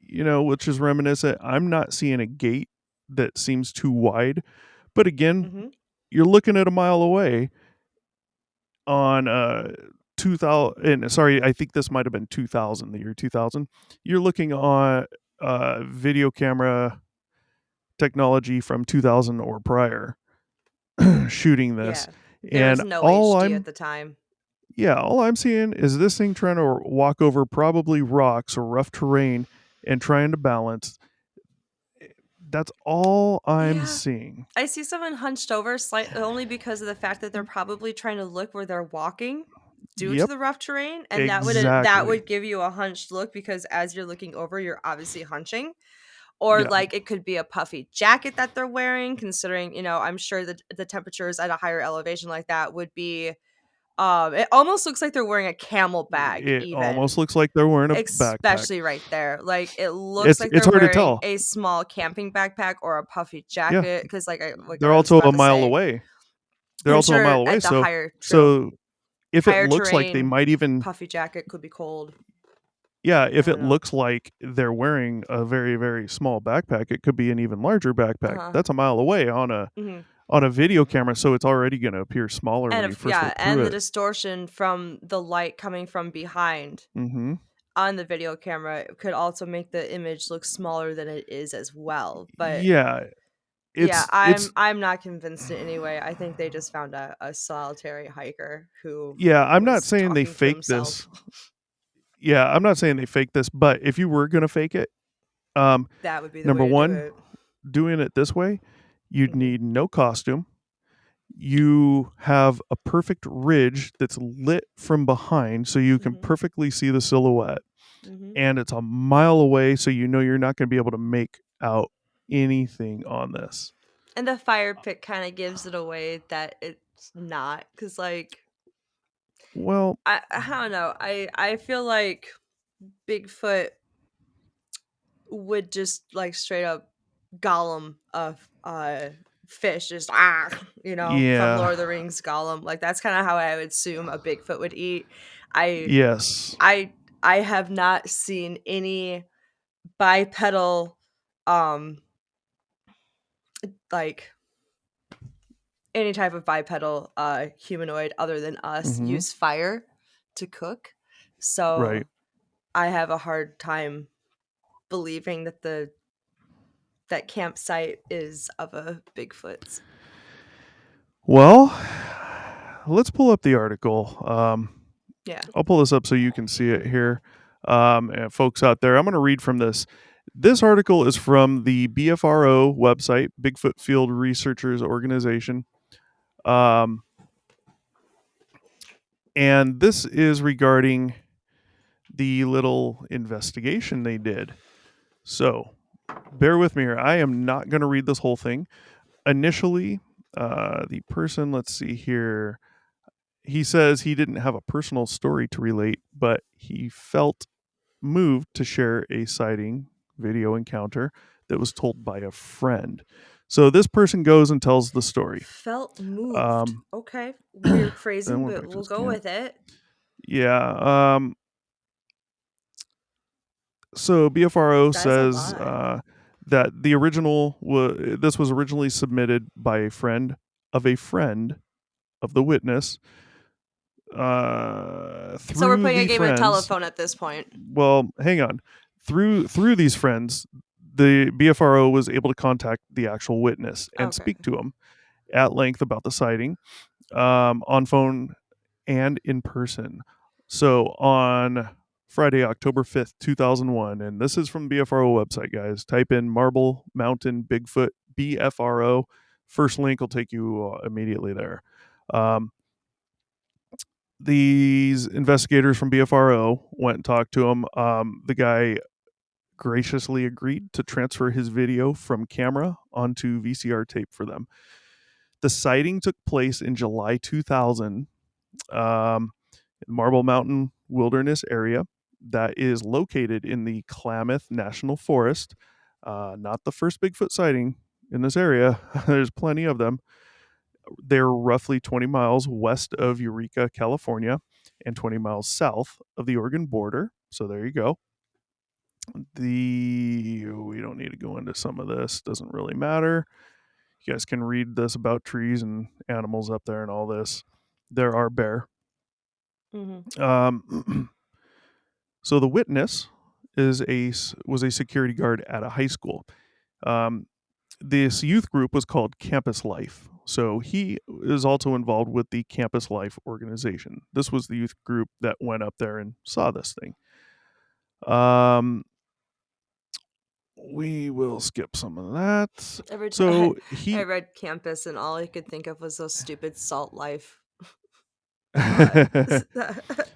which is reminiscent. I'm not seeing a gate that seems too wide, but again, you're looking at a mile away on 2000. Sorry, I think this might have been 2000, the year 2000. You're looking on video camera technology from 2000 or prior shooting this. Yeah. There was no HD at the time. Yeah, all I'm seeing is this thing trying to walk over probably rocks or rough terrain and trying to balance. That's all I'm seeing. I see someone hunched over slightly only because of the fact that they're probably trying to look where they're walking due to the rough terrain, and that would give you a hunched look because as you're looking over, you're obviously hunching. Or like it could be a puffy jacket that they're wearing, considering, I'm sure that the temperatures at a higher elevation like that would be it almost looks like they're wearing a camel bag. It almost looks like they're wearing a backpack. Especially right there. Like it looks like they're wearing a small camping backpack or a puffy jacket. Because they're also a mile away. They're also a mile away. So if it looks like they might even puffy jacket could be cold. if it looks like they're wearing a very, very small backpack, it could be an even larger backpack. That's a mile away on a video camera, so it's already going to appear smaller when you first look through and it. the distortion from the light coming from behind on the video camera could also make the image look smaller than it is as well. But I'm not convinced in any way. I think they just found a solitary hiker who I'm not saying they faked this. I'm not saying they faked this, but if you were going to fake it, that would be the number way one, to do it. Doing it this way, you'd need no costume. You have a perfect ridge that's lit from behind so you can perfectly see the silhouette. And it's a mile away, so you know you're not going to be able to make out anything on this. And the fire pit kind of gives it away that it's not, because like, well, I don't know. I feel like Bigfoot would just like straight up Gollum of fish, just from Lord of the Rings Gollum. Like that's kind of how I would assume a Bigfoot would eat. I have not seen any bipedal like any type of bipedal humanoid other than us use fire to cook. So I have a hard time believing that that campsite is of a Bigfoot's. Well, let's pull up the article. I'll pull this up so you can see it here. And folks out there, I'm going to read from this. This article is from the BFRO website, Bigfoot Field Researchers Organization. And this is regarding the little investigation they did. So bear with me here. I am not going to read this whole thing. Initially, the person, let's see here, he says he didn't have a personal story to relate, but he felt moved to share a sighting video encounter that was told by a friend. So this person goes and tells the story. Felt moved. Okay. Weird phrasing, but we'll go with it. Yeah. So BFRO says that the original this was originally submitted by a friend of the witness. So we're playing a game of telephone at this point. Well, hang on. Through these friends, the BFRO was able to contact the actual witness and speak to him at length about the sighting, on phone and in person. So on Friday, October 5th, 2001, and this is from the BFRO website, guys. Type in Marble Mountain Bigfoot BFRO. First link will take you immediately there. These investigators from BFRO went and talked to him. The guy graciously agreed to transfer his video from camera onto VCR tape for them. The sighting took place in July 2000 in Marble Mountain Wilderness area that is located in the Klamath National Forest. Not the first Bigfoot sighting in this area. There's plenty of them. They're roughly 20 miles west of Eureka, California, and 20 miles south of the Oregon border. So there you go. We don't need to go into some of this. Doesn't really matter. You guys can read this about trees and animals up there and all this. There are bear. So the witness was a security guard at a high school. This youth group was called Campus Life. So he is also involved with the Campus Life organization. This was the youth group that went up there and saw this thing. We will skip some of that. I read Campus and all I could think of was those stupid Salt Life.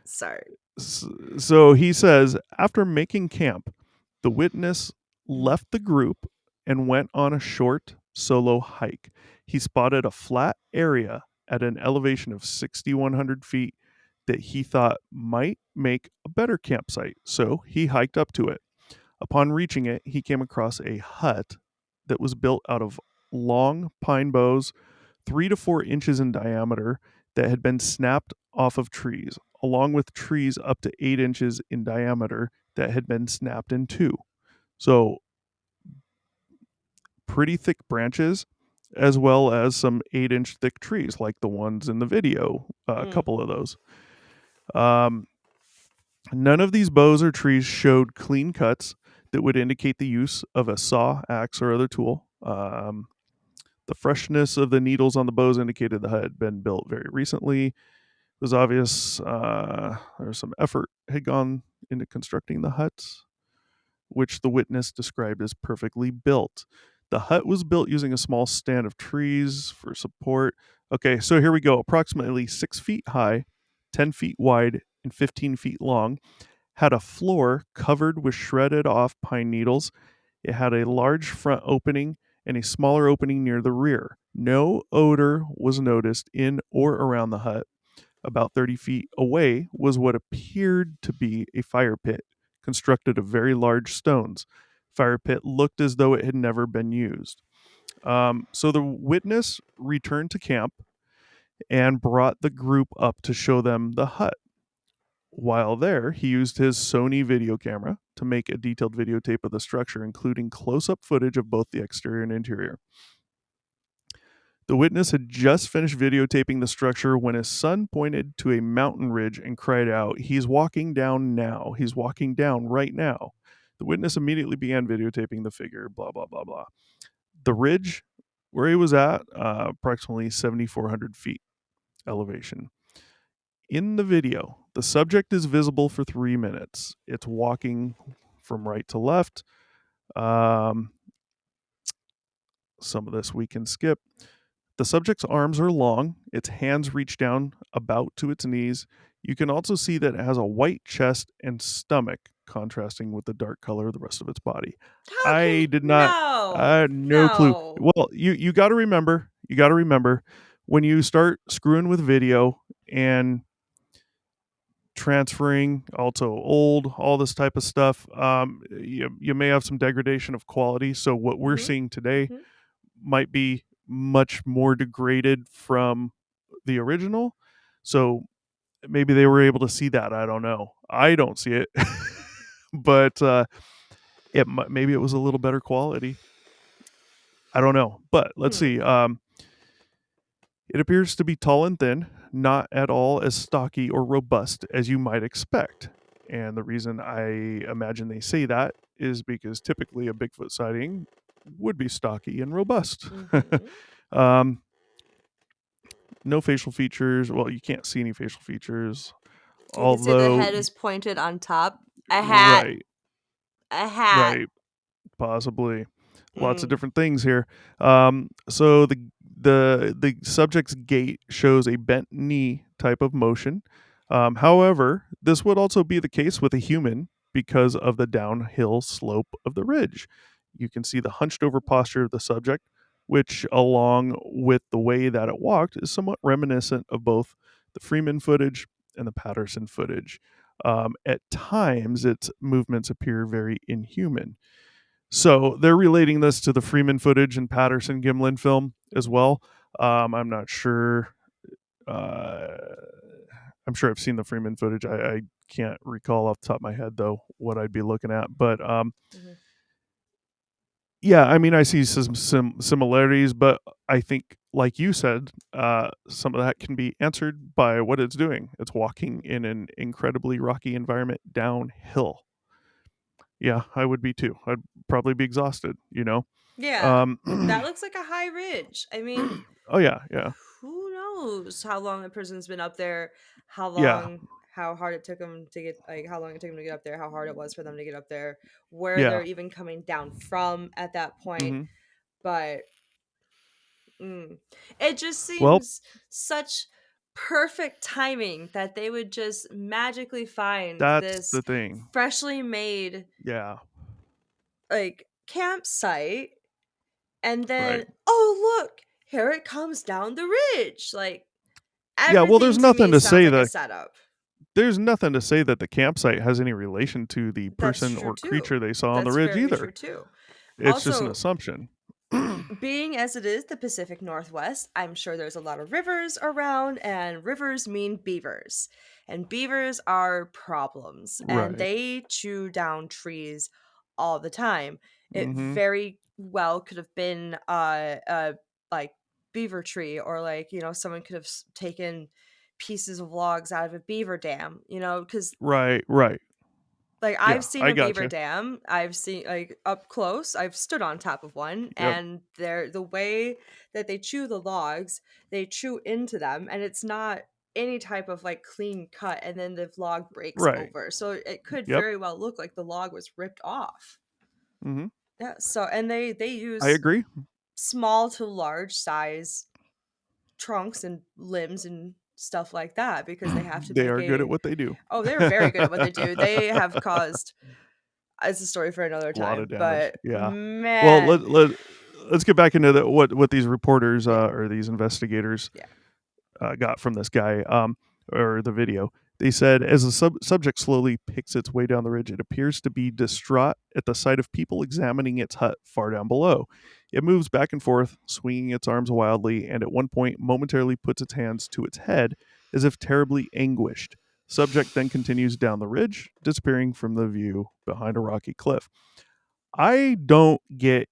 Sorry. So he says, after making camp, the witness left the group and went on a short solo hike. He spotted a flat area at an elevation of 6,100 feet that he thought might make a better campsite. So he hiked up to it. Upon reaching it, he came across a hut that was built out of long pine boughs, 3 to 4 inches in diameter, that had been snapped off of trees, along with trees up to 8 inches in diameter that had been snapped in two. So pretty thick branches, as well as some 8-inch thick trees like the ones in the video, a couple of those. None of these boughs or trees showed clean cuts that would indicate the use of a saw, axe, or other tool. The freshness of the needles on the boughs indicated the hut had been built very recently. It was obvious there was some effort had gone into constructing the huts, which the witness described as perfectly built. The hut was built using a small stand of trees for support. Okay, so here we go. Approximately 6 feet high, 10 feet wide, and 15 feet long. Had a floor covered with shredded off pine needles. It had a large front opening and a smaller opening near the rear. No odor was noticed in or around the hut. About 30 feet away was what appeared to be a fire pit constructed of very large stones. Fire pit looked as though it had never been used. So the witness returned to camp and brought the group up to show them the hut. While there, he used his Sony video camera to make a detailed videotape of the structure, including close-up footage of both the exterior and interior. The witness had just finished videotaping the structure when his son pointed to a mountain ridge and cried out, "He's walking down now. He's walking down right now." The witness immediately began videotaping the figure, blah, blah, blah, blah. The ridge where he was at, approximately 7,400 feet elevation. In the video, the subject is visible for 3 minutes. It's walking from right to left. Some of this we can skip. The subject's arms are long. Its hands reach down about to its knees. You can also see that it has a white chest and stomach, contrasting with the dark color of the rest of its body. I did not. No clue. Well, you got to remember. When you start screwing with video and transferring, also old, all this type of stuff, you may have some degradation of quality. So what we're seeing today might be much more degraded from the original. So maybe they were able to see that. I don't know. I don't see it, but maybe it was a little better quality. I don't know. But let's see. It appears to be tall and thin, not at all as stocky or robust as you might expect. And the reason I imagine they say that is because typically a Bigfoot sighting would be stocky and robust. No facial features. Well, you can't see any facial features. You can see the head is pointed on top. A hat. Right. A hat. Right. Possibly. Lots of different things here. So the subject's gait shows a bent knee type of motion. However, this would also be the case with a human because of the downhill slope of the ridge. You can see the hunched over posture of the subject, which, along with the way that it walked, is somewhat reminiscent of both the Freeman footage and the Patterson footage. At times, its movements appear very inhuman. So they're relating this to the Freeman footage and Patterson Gimlin film as well. I'm not sure. I'm sure I've seen the Freeman footage. I can't recall off the top of my head, though, what I'd be looking at. But yeah, I mean, I see some similarities, but I think, like you said, some of that can be answered by what it's doing. It's walking in an incredibly rocky environment downhill. Yeah, I would be too. I'd probably be exhausted, Yeah. That looks like a high ridge. I mean, oh yeah. Who knows how long the person's been up there, how hard it took them to get, how long it took them to get up there, how hard it was for them to get up there, where they're even coming down from at that point. But it just seems such perfect timing that they would just magically find this the thing. freshly made campsite, and then oh look, here it comes down the ridge. There's nothing to say that setup. There's nothing to say that the campsite has any relation to the person or creature they saw on the ridge either. True too. It's also just an assumption. being as it is the Pacific Northwest, I'm sure there's a lot of rivers around, and rivers mean beavers. And beavers are problems, and Right. they chew down trees all the time. It Mm-hmm. very well could have been like beaver tree, or like, someone could have taken pieces of logs out of a beaver dam, because Right. Right. like, I've Yeah, seen I a beaver gotcha. dam. I've seen, like, up close. I've stood on top of one, Yep. and the way that they chew the logs, they chew into them, and it's not any type of like clean cut, and then the log breaks Right. over. So it could Yep. very well look like the log was ripped off. Mm-hmm. Yeah. So, and they I use agree. small to large size trunks and limbs and stuff like that, because they have to They make are good at a. what they do. Oh, they're very good at what they do. They have caused. It's a story for another A lot of time, damage. but Yeah. Well, man, let's get back into what these reporters or these investigators yeah. got from this guy or the video. They said as the subject slowly picks its way down the ridge, it appears to be distraught at the sight of people examining its hut far down below. It moves back and forth, swinging its arms wildly, and at one point momentarily puts its hands to its head as if terribly anguished. Subject then continues down the ridge, disappearing from the view behind a rocky cliff. I don't get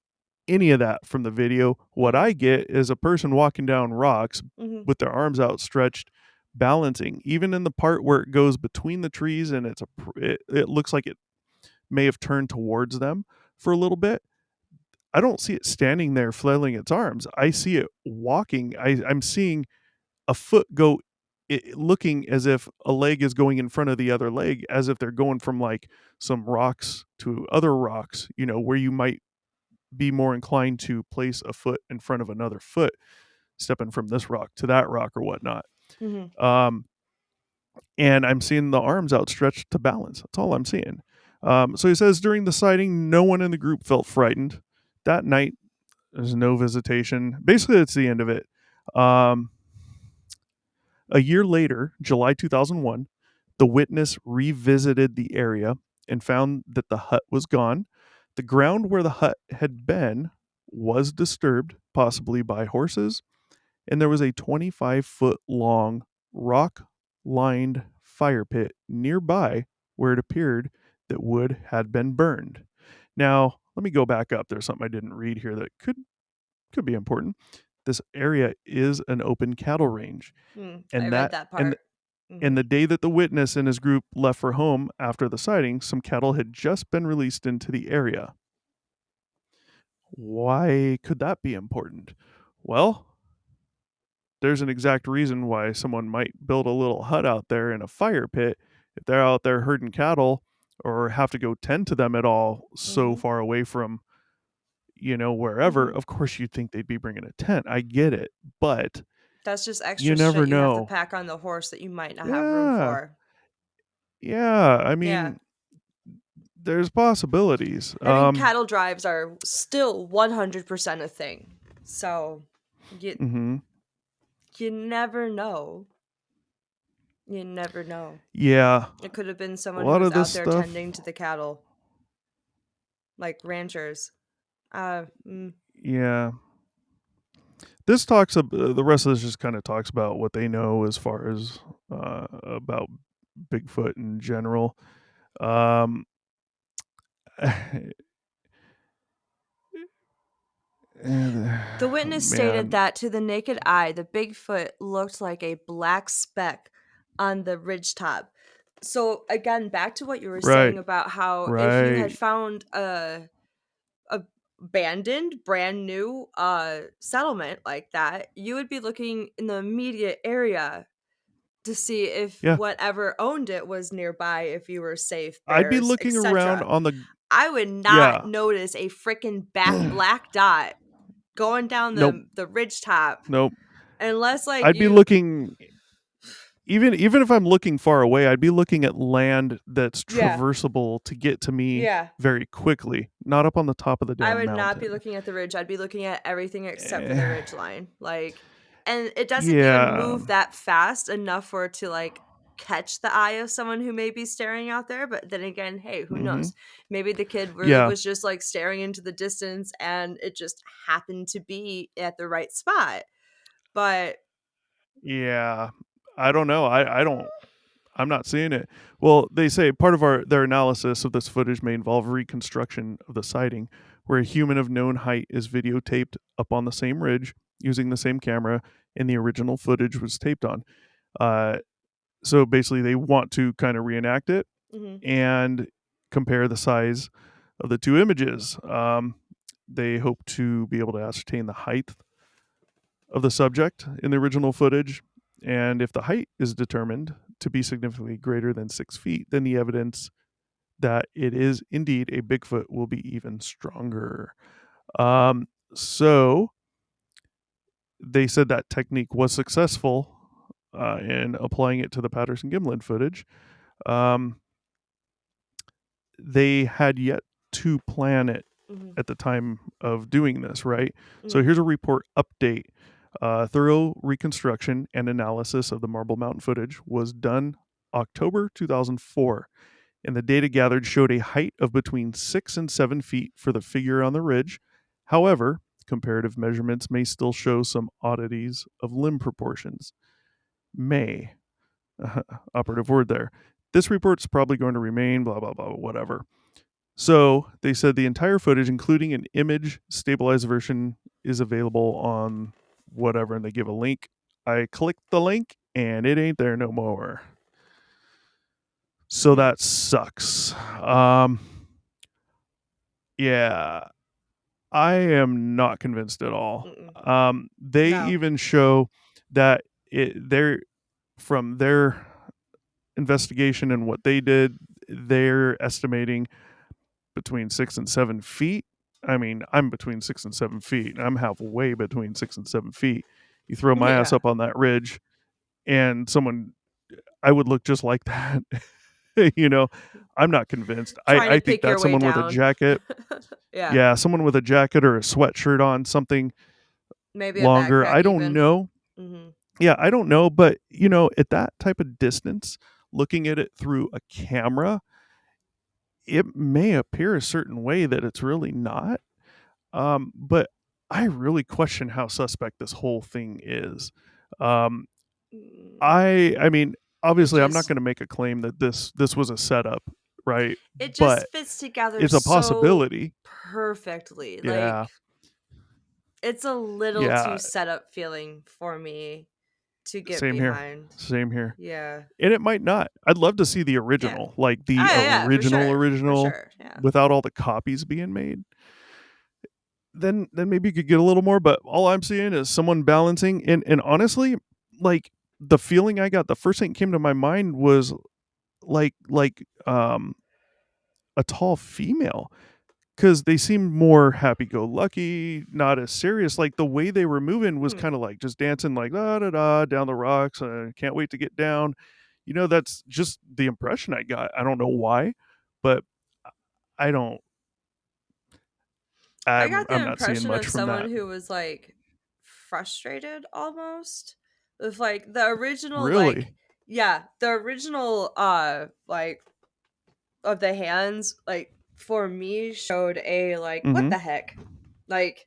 any of that from the video. What Mm-hmm. I get is a person walking down rocks Mm-hmm. with their arms outstretched, balancing. Even in the part where it goes between the trees and it looks like it may have turned towards them for a little bit. I don't see it standing there flailing its arms. I see it walking. I'm seeing a foot go looking as if a leg is going in front of the other leg, as if they're going from like some rocks to other rocks, where you might be more inclined to place a foot in front of another foot, stepping from this rock to that rock or whatnot. Mm-hmm. Um, and I'm seeing the arms outstretched to balance. That's all I'm seeing. So he says during the sighting, no one in the group felt frightened. That night, there's no visitation. Basically, that's the end of it. A year later, July 2001, the witness revisited the area and found that the hut was gone. The ground where the hut had been was disturbed, possibly by horses, and there was a 25-foot long rock lined fire pit nearby where it appeared that wood had been burned. Now, let me go back up. There's something I didn't read here that could be important. This area is an open cattle range, I and read that that and part. and Mm-hmm. the day that the witness and his group left for home after the sighting, some cattle had just been released into the area. Why could that be important? Well, there's an exact reason why someone might build a little hut out there in a fire pit if they're out there herding cattle or have to go tend to them at all so Mm-hmm. far away from wherever. Mm-hmm. Of course you'd think they'd be bringing a tent. I get it, but That's just you extra never shit you have to know. pack on the horse that you might not have room Yeah, for. yeah, I Yeah. mean, there's possibilities. I mean, cattle drives are still 100% a thing. So you Mm-hmm. you never know. You never know. Yeah, It could have been a someone who lot was of this out there stuff. tending to the cattle, like ranchers. Mm. Yeah, this talks the rest of this just kind of talks about what they know as far as about Bigfoot in general. Um, The witness stated man, that to the naked eye, the Bigfoot looked like a black speck on the ridgetop. So again, back to what you were saying right, about how if you had right. found a abandoned, brand new settlement like that, you would be looking in the immediate area to see if Yeah, whatever owned it was nearby, if you were safe, I'd be bears, looking around etc. on the. I would not Yeah, notice a freaking black dot going down nope, the ridge top nope. unless like I'd be you. looking even if I'm looking far away, I'd be looking at land that's Yeah. traversable to get to me Yeah. very quickly, not up on the top of the I damn would not be mountain. looking at the ridge. I'd be looking at everything except for the Eh, ridge line. Like, and it doesn't even yeah. move that fast enough for it to like catch the eye of someone who may be staring out there. But then again, hey, who knows? Maybe the kid really was just like staring into the distance and it just happened to be at the right spot. But yeah, I don't know. I'm not seeing it. Well, they say part of their analysis of this footage may involve reconstruction of the sighting, where a human of known height is videotaped up on the same ridge using the same camera and the original footage was taped on. So basically, they want to kind of reenact it and compare the size of the two images. They hope to be able to ascertain the height of the subject in the original footage. And if the height is determined to be significantly greater than 6 feet, then the evidence that it is indeed a Bigfoot will be even stronger. So they said that technique was successful in applying it to the Patterson-Gimlin footage. They had yet to plan it at the time of doing this, right? So here's a report update. Thorough reconstruction and analysis of the Marble Mountain footage was done October 2004, and the data gathered showed a height of between 6 and 7 feet for the figure on the ridge. However, comparative measurements may still show some oddities of limb proportions. May. Operative word there. This report's probably going to remain, blah, blah, blah, whatever. So they said the entire footage, including an image stabilized version, is available on whatever, and they give a link. I clicked the link, and it ain't there no more. So that sucks. Yeah, I am not convinced at all. They even show that from their investigation and what they did, they're estimating between 6 and 7 feet. I mean, I'm between 6 and 7 feet. I'm halfway between 6 and 7 feet. You throw my ass up on that ridge, and I would look just like that. I'm not convinced. I think that's someone with a jacket. Yeah, someone with a jacket or a sweatshirt on, something maybe longer. I don't know. Yeah, I don't know. But, at that type of distance, looking at it through a camera, it may appear a certain way that it's really not. But I really question how suspect this whole thing is. I mean, obviously, I'm not going to make a claim that this was a setup, right? It just fits together. It's a possibility. Perfectly. Yeah. Like, it's a little too set up feeling for me to get behind. Same here. Yeah. And it might not. I'd love to see the original, like the original, for sure. without all the copies being made. Then maybe you could get a little more, but all I'm seeing is someone balancing. And honestly, like, the feeling I got, the first thing that came to my mind was like a tall female, because they seemed more happy-go-lucky, not as serious. Like, the way they were moving was kind of like just dancing, like, da da da, down the rocks. Can't wait to get down. That's just the impression I got. I don't know why, but I don't. I got the I'm not seeing impression much of from someone that. who was like frustrated almost with like the original, Really? the original like of the hands, like, for me showed a like what the heck, like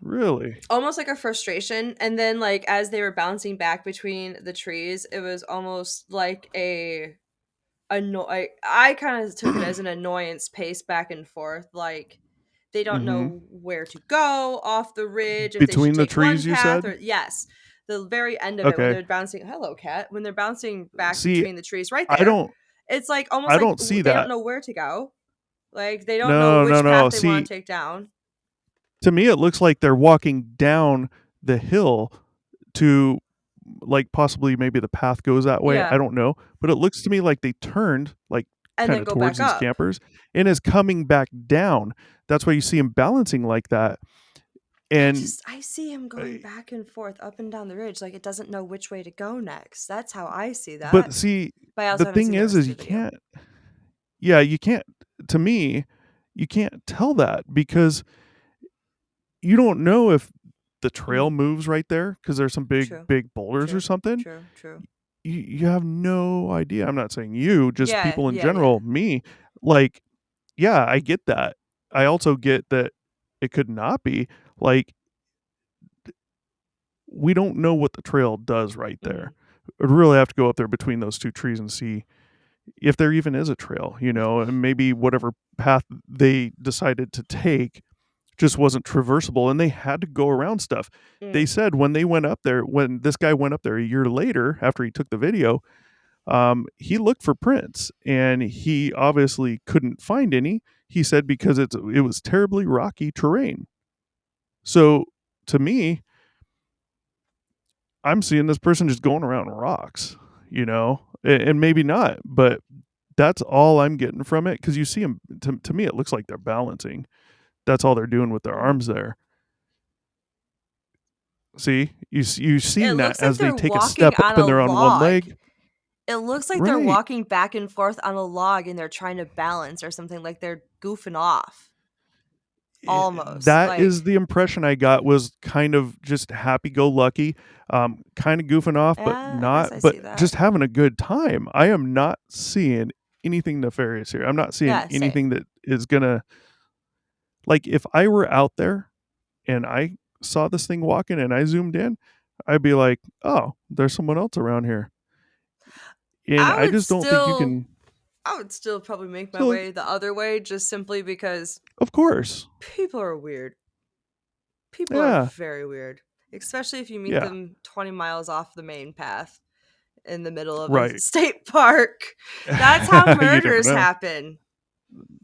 really almost like a frustration, and then like as they were bouncing back between the trees, it was almost like I kind of took it as an annoyance pace back and forth, like they don't know where to go off the ridge, if between they should the take trees, one you path said? or the very end of it, when they're bouncing, hello cat, when they're bouncing back between the trees right there, it's like almost I like don't see they that. don't know where to go, like they don't know which path they want to take down. To me, it looks like they're walking down the hill to, like, possibly maybe the path goes that way. I don't know. But it looks to me like they turned, like, kind of towards these campers and is coming back down. That's why you see him balancing like that. And I see him going back and forth up and down the ridge, like it doesn't know which way to go next. That's how I see that. But see, the thing is you can't. Yeah, you can't. To me, you can't tell that, because you don't know if the trail moves right there, because there's some big boulders or something. True. you have no idea. I'm not saying you, just Yeah, people in yeah, yeah. general, me. Like, yeah, I get that. I also get that it could not be. Like, we don't know what the trail does right there. We'd really have to go up there between those two trees and see if there even is a trail, and maybe whatever path they decided to take just wasn't traversable and they had to go around stuff. They said when this guy went up there a year later after he took the video, he looked for prints and he obviously couldn't find any. He said because it was terribly rocky terrain. So to me, I'm seeing this person just going around rocks, and maybe not, but that's all I'm getting from it because you see them. To me, it looks like they're balancing. That's all they're doing with their arms there. See, you It seen that looks like as they they're take a walking step on up a and they're on one log. leg. It looks like they're Right. walking back and forth on a log and they're trying to balance or something, like they're goofing off. Almost. That Like, is the impression I got, was kind of just happy-go-lucky, kind of goofing off, but yeah, I guess not, I but see that. just having a good time. I am not seeing anything nefarious here. I'm not seeing Yeah, same. anything that is gonna, like, if I were out there and I saw this thing walking and I zoomed in, I'd be like, oh, there's someone else around here. And I I would just don't think you still can. I would still probably make my So, like, way the other way just simply because of course. people are weird. People are Yeah. very weird, especially if you meet Yeah. them 20 miles off the main path in the middle of a Right. state park. That's how You never murders know. happen.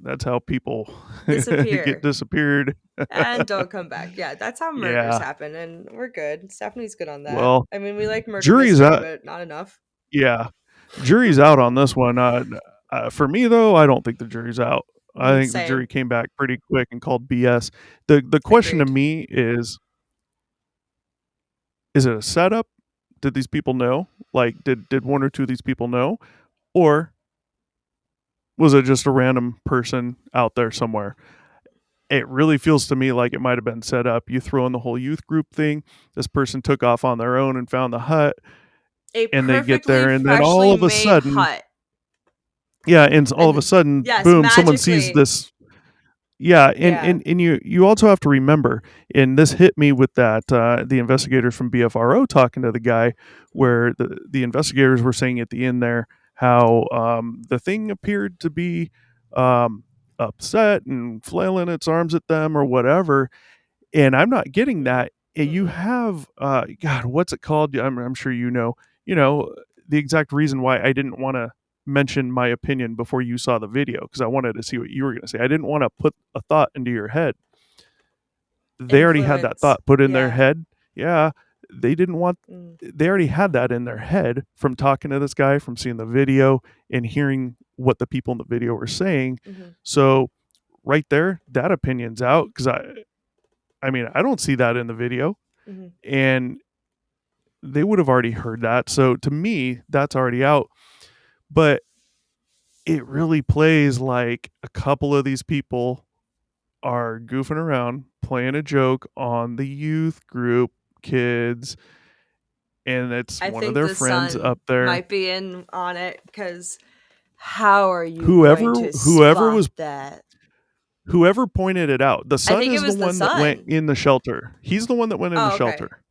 That's how people get Disappear disappeared. and don't come back. Yeah, that's how murders Yeah. happen, and we're good. Stephanie's good on that. Well, I mean, we like murder jury's mystery, out. but not enough. Yeah. Jury's out on this one. For me, though, I don't think the jury's out. I think the Same. jury came back pretty quick and called BS. The question to Agreed. me is it a setup? Did these people know? Like, did one or two of these people know? Or was it just a random person out there somewhere? It really feels to me like it might have been set up. You throw in the whole youth group thing. This person took off on their own and found the hut, A and they get perfectly there, and then freshly all of a made sudden, hut. yeah, and all of a And sudden, yes, boom, someone sees magically. this. Yeah, and Yeah. you also have to remember, and this hit me with that the investigators from BFRO talking to the guy, where the investigators were saying at the end there how the thing appeared to be upset and flailing its arms at them or whatever, and I'm not getting that. You have God, what's it called? I'm sure you know the exact reason why I didn't want to mention my opinion before you saw the video, because I wanted to see what you were going to say. I didn't want to put a thought into your head. They already had that Influence. thought put in their Yeah. head. Yeah, they didn't want. They already had that in their head from talking to this guy, from seeing the video and hearing what the people in the video were saying. So right there, that opinion's out, because I mean, I don't see that in the video, and they would have already heard that. So to me, that's already out. But it really plays like a couple of these people are goofing around, playing a joke on the youth group kids, and it's I one of think their the friends sun up there. might be in on it, because how are you going Whoever to whoever spot was that? whoever pointed it out. The I son think it is the was the one that went sun. in the shelter. He's the one that went in the Oh, okay. shelter.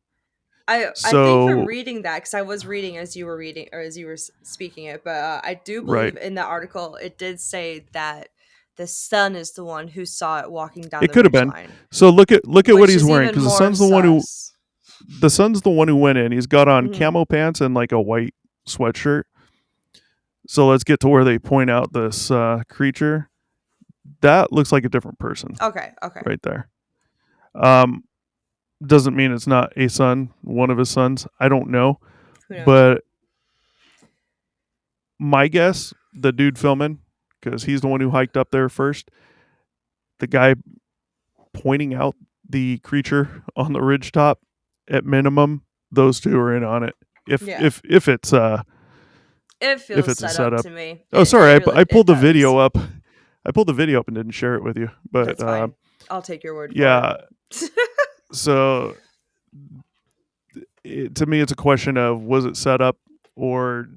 I think from So reading that, because I was reading as you were reading, or as you were speaking it, but I do right. believe in the article it did say that the son is the one who saw it walking down It the could have ridge been. line. So look at what Which he's is wearing, even because more sus. the son's the one who went in. He's got on camo pants and like a white sweatshirt. So let's get to where they point out this creature. That looks like a different person. Okay. Right there. Doesn't mean it's not a son, one of his sons. I don't know. Who knows? But my guess, the dude filming, because he's the one who hiked up there first, the guy pointing out the creature on the ridgetop, at minimum, those two are in on it. If it's it feels a set up setup. to me. Oh, sorry, I pulled the video up. I pulled the video up and didn't share it with you, but that's fine. I'll take your word for it. So to me, it's a question of, was it set up or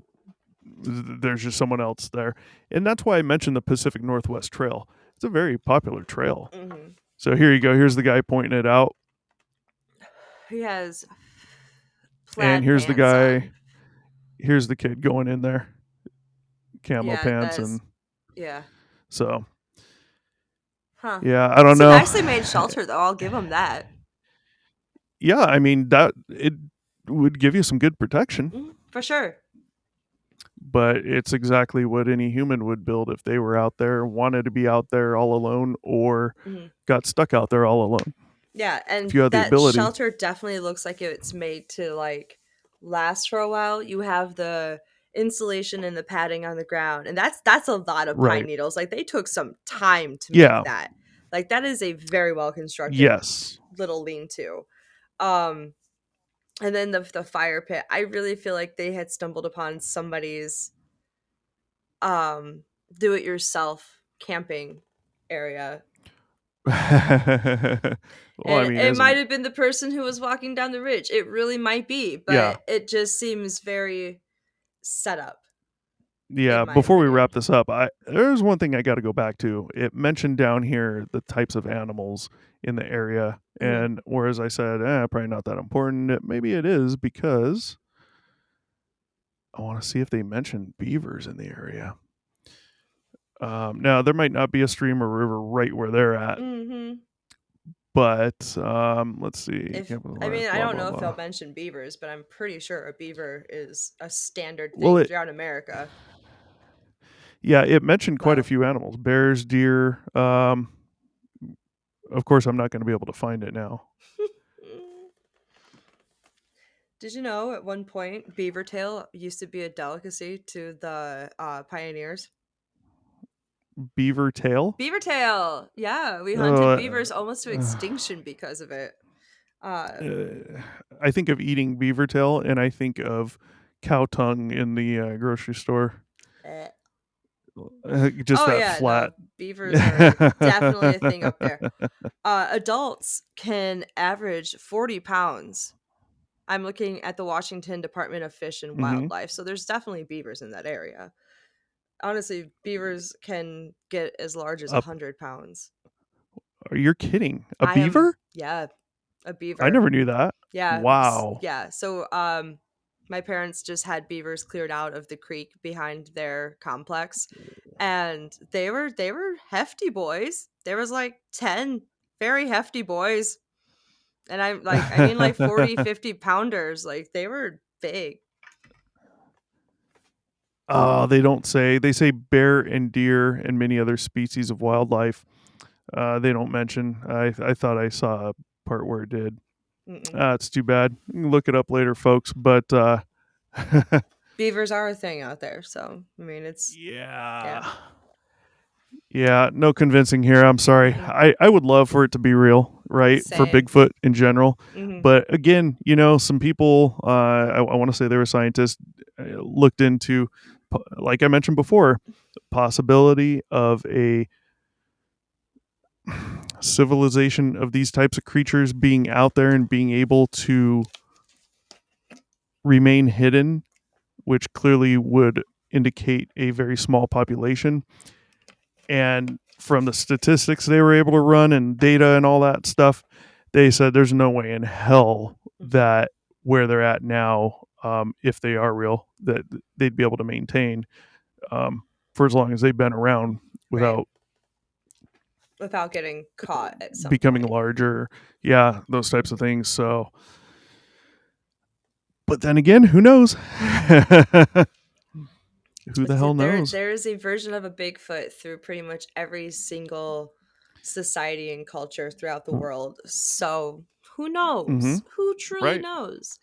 there's just someone else there. And that's why I mentioned the Pacific Northwest Trail. It's a very popular trail. Mm-hmm. So here you go. Here's the guy pointing it out. He has plaid and here's the pants guy. on. Here's the kid going in there. Camo pants and yeah. So. Huh. Yeah, I don't know. It's a nicely made shelter, though. I'll give him that. Yeah, I mean that it would give you some good protection. For sure. But it's exactly what any human would build if they were out there, wanted to be out there all alone, or got stuck out there all alone. Yeah, and if you had that shelter definitely looks like it's made to like last for a while. You have the insulation and the padding on the ground, and that's a lot of pine needles. Like they took some time to make that. Like that is a very well constructed little lean-to. And then the fire pit. I really feel like they had stumbled upon somebody's do-it-yourself camping area. Well, I mean, it might have been the person who was walking down the ridge. It really might be, but it just seems very set up. Yeah, before we wrap this up, there's one thing I got to go back to. It mentioned down here the types of animals in the area, and whereas I said, probably not that important, maybe it is because I want to see if they mention beavers in the area. Now, there might not be a stream or river right where they're at, but let's see. I don't know if they'll mention beavers, but I'm pretty sure a beaver is a standard thing throughout America. Yeah, it mentioned quite a few animals: bears, deer. Of course, I'm not going to be able to find it now. Did you know at one point beaver tail used to be a delicacy to the pioneers? Beaver tail? Beaver tail. Yeah, we hunted beavers almost to extinction because of it. I think of eating beaver tail, and I think of cow tongue in the grocery store. Just flat. No, beavers are definitely a thing up there. Adults can average 40 pounds. I'm looking at the Washington Department of Fish and Wildlife, so there's definitely beavers in that area. Honestly, beavers can get as large as 100 pounds. You're kidding. A beaver? Yeah, a beaver. I never knew that. Yeah. Wow. Yeah. So my parents just had beavers cleared out of the creek behind their complex, and they were hefty boys. There was like 10 very hefty boys, and I mean like 40 50 pounders. Like they were big. They don't say. They say bear and deer and many other species of wildlife. They don't mention. I thought I saw a part where it did. It's too bad. You can look it up later, folks. But beavers are a thing out there. So I mean, it's yeah. No convincing here. I'm sorry. I would love for it to be real, right? Same. For Bigfoot in general. But again, some people. I want to say they were scientists. Looked into, like I mentioned before, the possibility of a civilization of these types of creatures being out there and being able to remain hidden, which clearly would indicate a very small population. And from the statistics they were able to run and data and all that stuff, they said there's no way in hell that where they're at now, if they are real, that they'd be able to maintain for as long as they've been around without getting caught at some becoming point. larger. Yeah, those types of things. So, but then again, who knows? Who the hell knows? There is a version of a Bigfoot through pretty much every single society and culture throughout the world. So who knows? Who truly knows?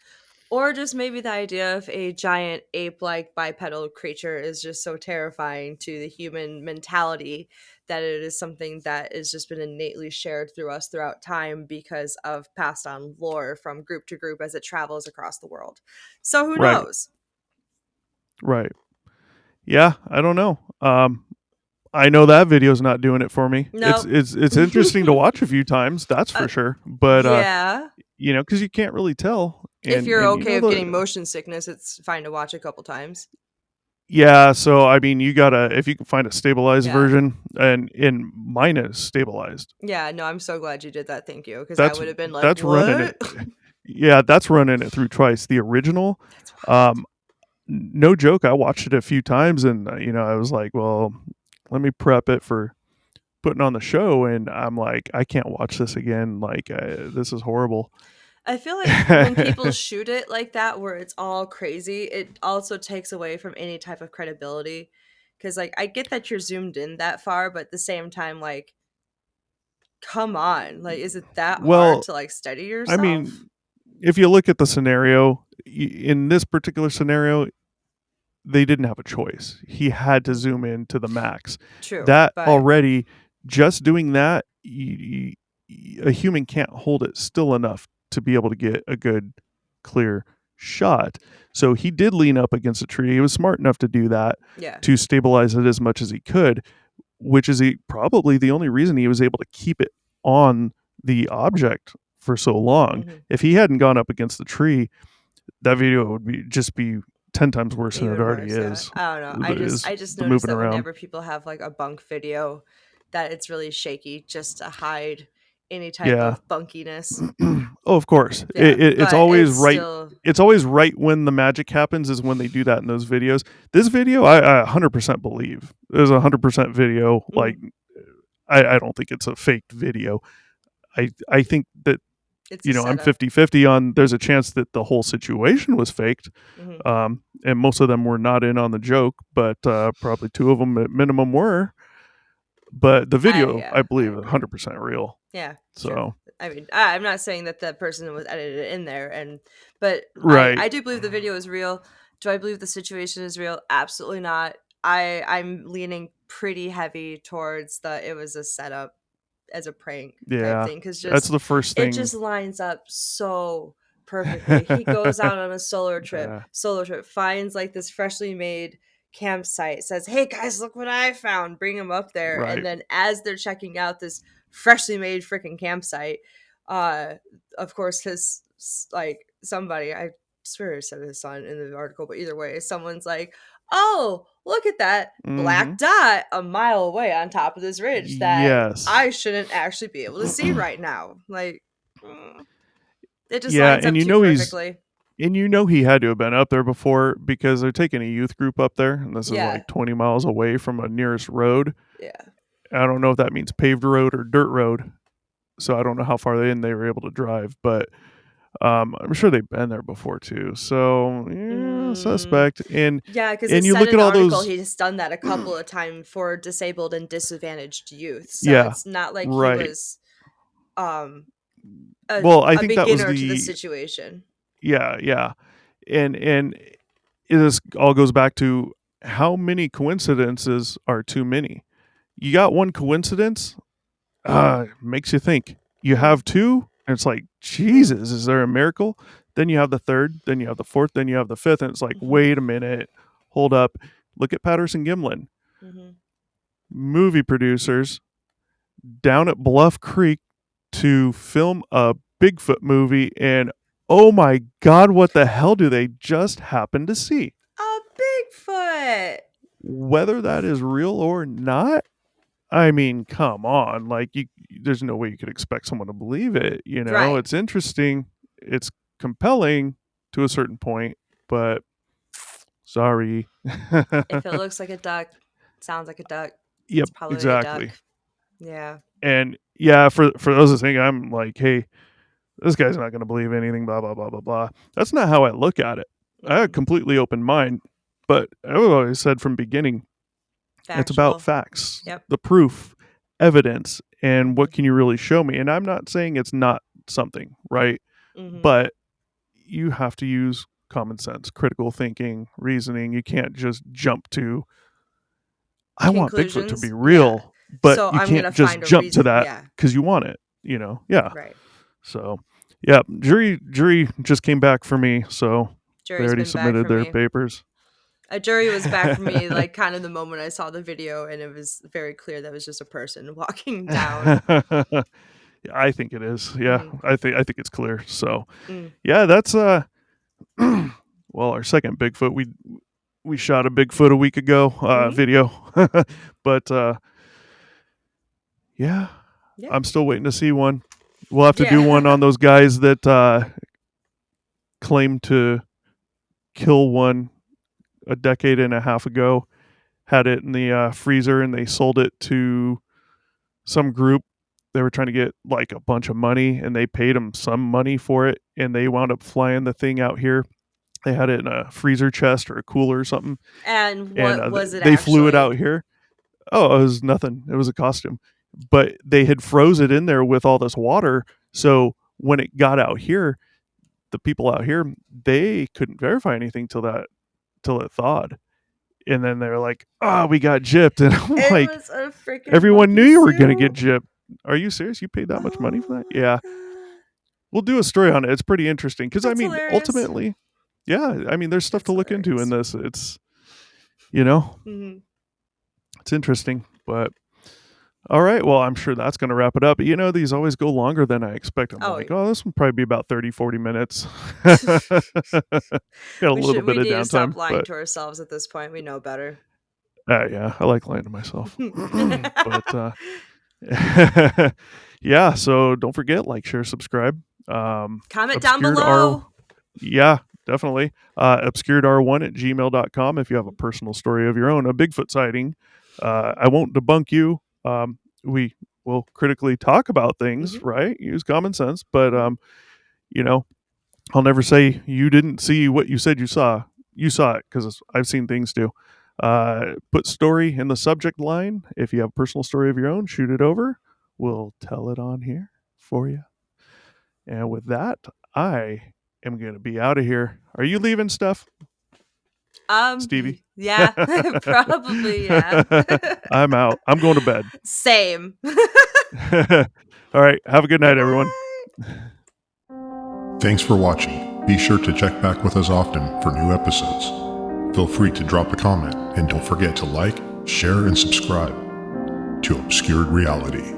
Or just maybe the idea of a giant ape-like bipedal creature is just so terrifying to the human mentality that it is something that has just been innately shared through us throughout time because of passed on lore from group to group as it travels across the world. So who knows? Right. Yeah, I don't know. I know that video's not doing it for me. Nope. It's interesting to watch a few times, that's for sure. But because you can't really tell. If you're okay with getting motion sickness, it's fine to watch a couple times. Yeah, so I mean, if you can find a stabilized version, and mine is stabilized. Yeah, no, I'm so glad you did that. Thank you, because I would have been like, that's what? running it. Yeah, that's running it through twice. The original, no joke, I watched it a few times, and I was like, well, let me prep it for putting on the show, and I'm like, I can't watch this again. Like, this is horrible. I feel like when people shoot it like that, where it's all crazy, it also takes away from any type of credibility. Because, like, I get that you're zoomed in that far, but at the same time, like, come on. Like, is it that hard to, like, steady yourself? I mean, if you look at the scenario, in this particular scenario, they didn't have a choice. He had to zoom in to the max. True. That already, just doing that, a human can't hold it still enough to be able to get a good, clear shot. So he did lean up against a tree. He was smart enough to do that, to stabilize it as much as he could, which is probably the only reason he was able to keep it on the object for so long. Mm-hmm. If he hadn't gone up against the tree, that video would just be 10 times worse than it already is. I don't know. I just noticed that whenever people have like a bunk video, that it's really shaky just to hide any type of bunkiness. Oh, of course. Yeah, it's always right. It's always right when the magic happens is when they do that in those videos. This video, I 100% believe is a 100% video. Mm-hmm. Like, I don't think it's a faked video. I think that, I'm 50-50 on there's a chance that the whole situation was faked. Mm-hmm. And most of them were not in on the joke, but probably 2 of them at minimum were. But the video, I believe, is 100% real. Yeah. So, sure. I mean, I'm not saying that the person was edited in there, but right. I do believe the video is real. Do I believe the situation is real? Absolutely not. I'm leaning pretty heavy towards it was a setup as a prank type thing, because that's the first thing. It just lines up so perfectly. He goes out on a solo trip, finds like this freshly made campsite, says, "Hey guys, look what I found," bring them up there, and then as they're checking out this freshly made freaking campsite, of course, his like somebody, I swear I said his son in the article, but either way, someone's like, "Oh, look at that black dot a mile away on top of this ridge that I shouldn't actually be able to see right now." Like, it just lines up too perfectly. And he had to have been up there before, because they're taking a youth group up there, and this is like 20 miles away from a nearest road. Yeah. I don't know if that means paved road or dirt road, so I don't know how far they were able to drive, but I'm sure they've been there before too. So suspect. And because you look at all those. He's done that a couple of times for disabled and disadvantaged youth. So it's not like he was I think that was to the situation. Yeah. And this all goes back to how many coincidences are too many. You got one coincidence, makes you think. You have 2, and it's like, Jesus, is there a miracle? Then you have the 3rd, then you have the 4th, then you have the 5th, and it's like, wait a minute, hold up. Look at Patterson-Gimlin. Mm-hmm. Movie producers down at Bluff Creek to film a Bigfoot movie, and oh my God, what the hell do they just happen to see? A Bigfoot! Whether that is real or not, I mean, come on. Like, there's no way you could expect someone to believe it. It's interesting. It's compelling to a certain point, but sorry. If it looks like a duck, sounds like a duck, it's probably exactly. a duck. Yeah. And for those that think I'm like, hey, this guy's not going to believe anything, blah, blah, blah, blah, blah. That's not how I look at it. I have a completely open mind, but I've always said from beginning, it's about facts, the proof, evidence, and what can you really show me? And I'm not saying it's not something, right? Mm-hmm. But you have to use common sense, critical thinking, reasoning. You can't just jump to, I want Bigfoot to be real, but so you can't just jump to that because you want it, Right. So, jury just came back for me, so they already submitted their papers. A jury was back for me, like, kind of the moment I saw the video, and it was very clear that was just a person walking down. I think it is. Yeah, I think it's clear. So, that's well, our second Bigfoot, we shot a Bigfoot a week ago, video, but yeah, I'm still waiting to see one. We'll have to do one on those guys that claimed to kill one a decade and a half ago, had it in the freezer, and they sold it to some group. They were trying to get like a bunch of money, and they paid them some money for it, and they wound up flying the thing out here. They had it in a freezer chest or a cooler or something. And what was it? They flew it out here. Oh, it was nothing. It was a costume. But they had froze it in there with all this water. So when it got out here, the people out here, they couldn't verify anything till it thawed. And then they're like, "Oh, we got gypped." And I'm like, everyone knew you were going to get gypped. Are you serious? You paid that much money for that? Yeah. We'll do a story on it. It's pretty interesting. Because, I mean, hilarious. Ultimately, yeah, I mean, there's stuff to look into in this. It's, it's interesting. But, all right. Well, I'm sure that's going to wrap it up. But, these always go longer than I expect. I'm like, this one probably be about 30, 40 minutes. Got a little bit of downtime. We need to stop lying to ourselves at this point. We know better. Yeah, I like lying to myself. But, yeah, so don't forget, like, share, subscribe. Comment down below. Yeah, definitely. obscuredr1@gmail.com if you have a personal story of your own, a Bigfoot sighting. I won't debunk you. We will critically talk about things, right? Use common sense, but I'll never say you didn't see what you said you saw. You saw it, because I've seen things too. Put story in the subject line. If you have a personal story of your own, shoot it over. We'll tell it on here for you. And with that, I am going to be out of here. Are you leaving, Steph? Stevie? Yeah, probably, yeah. I'm out. I'm going to bed. Same. All right. Have a good night, everyone. Thanks for watching. Be sure to check back with us often for new episodes. Feel free to drop a comment, and don't forget to like, share, and subscribe to Obscured Reality.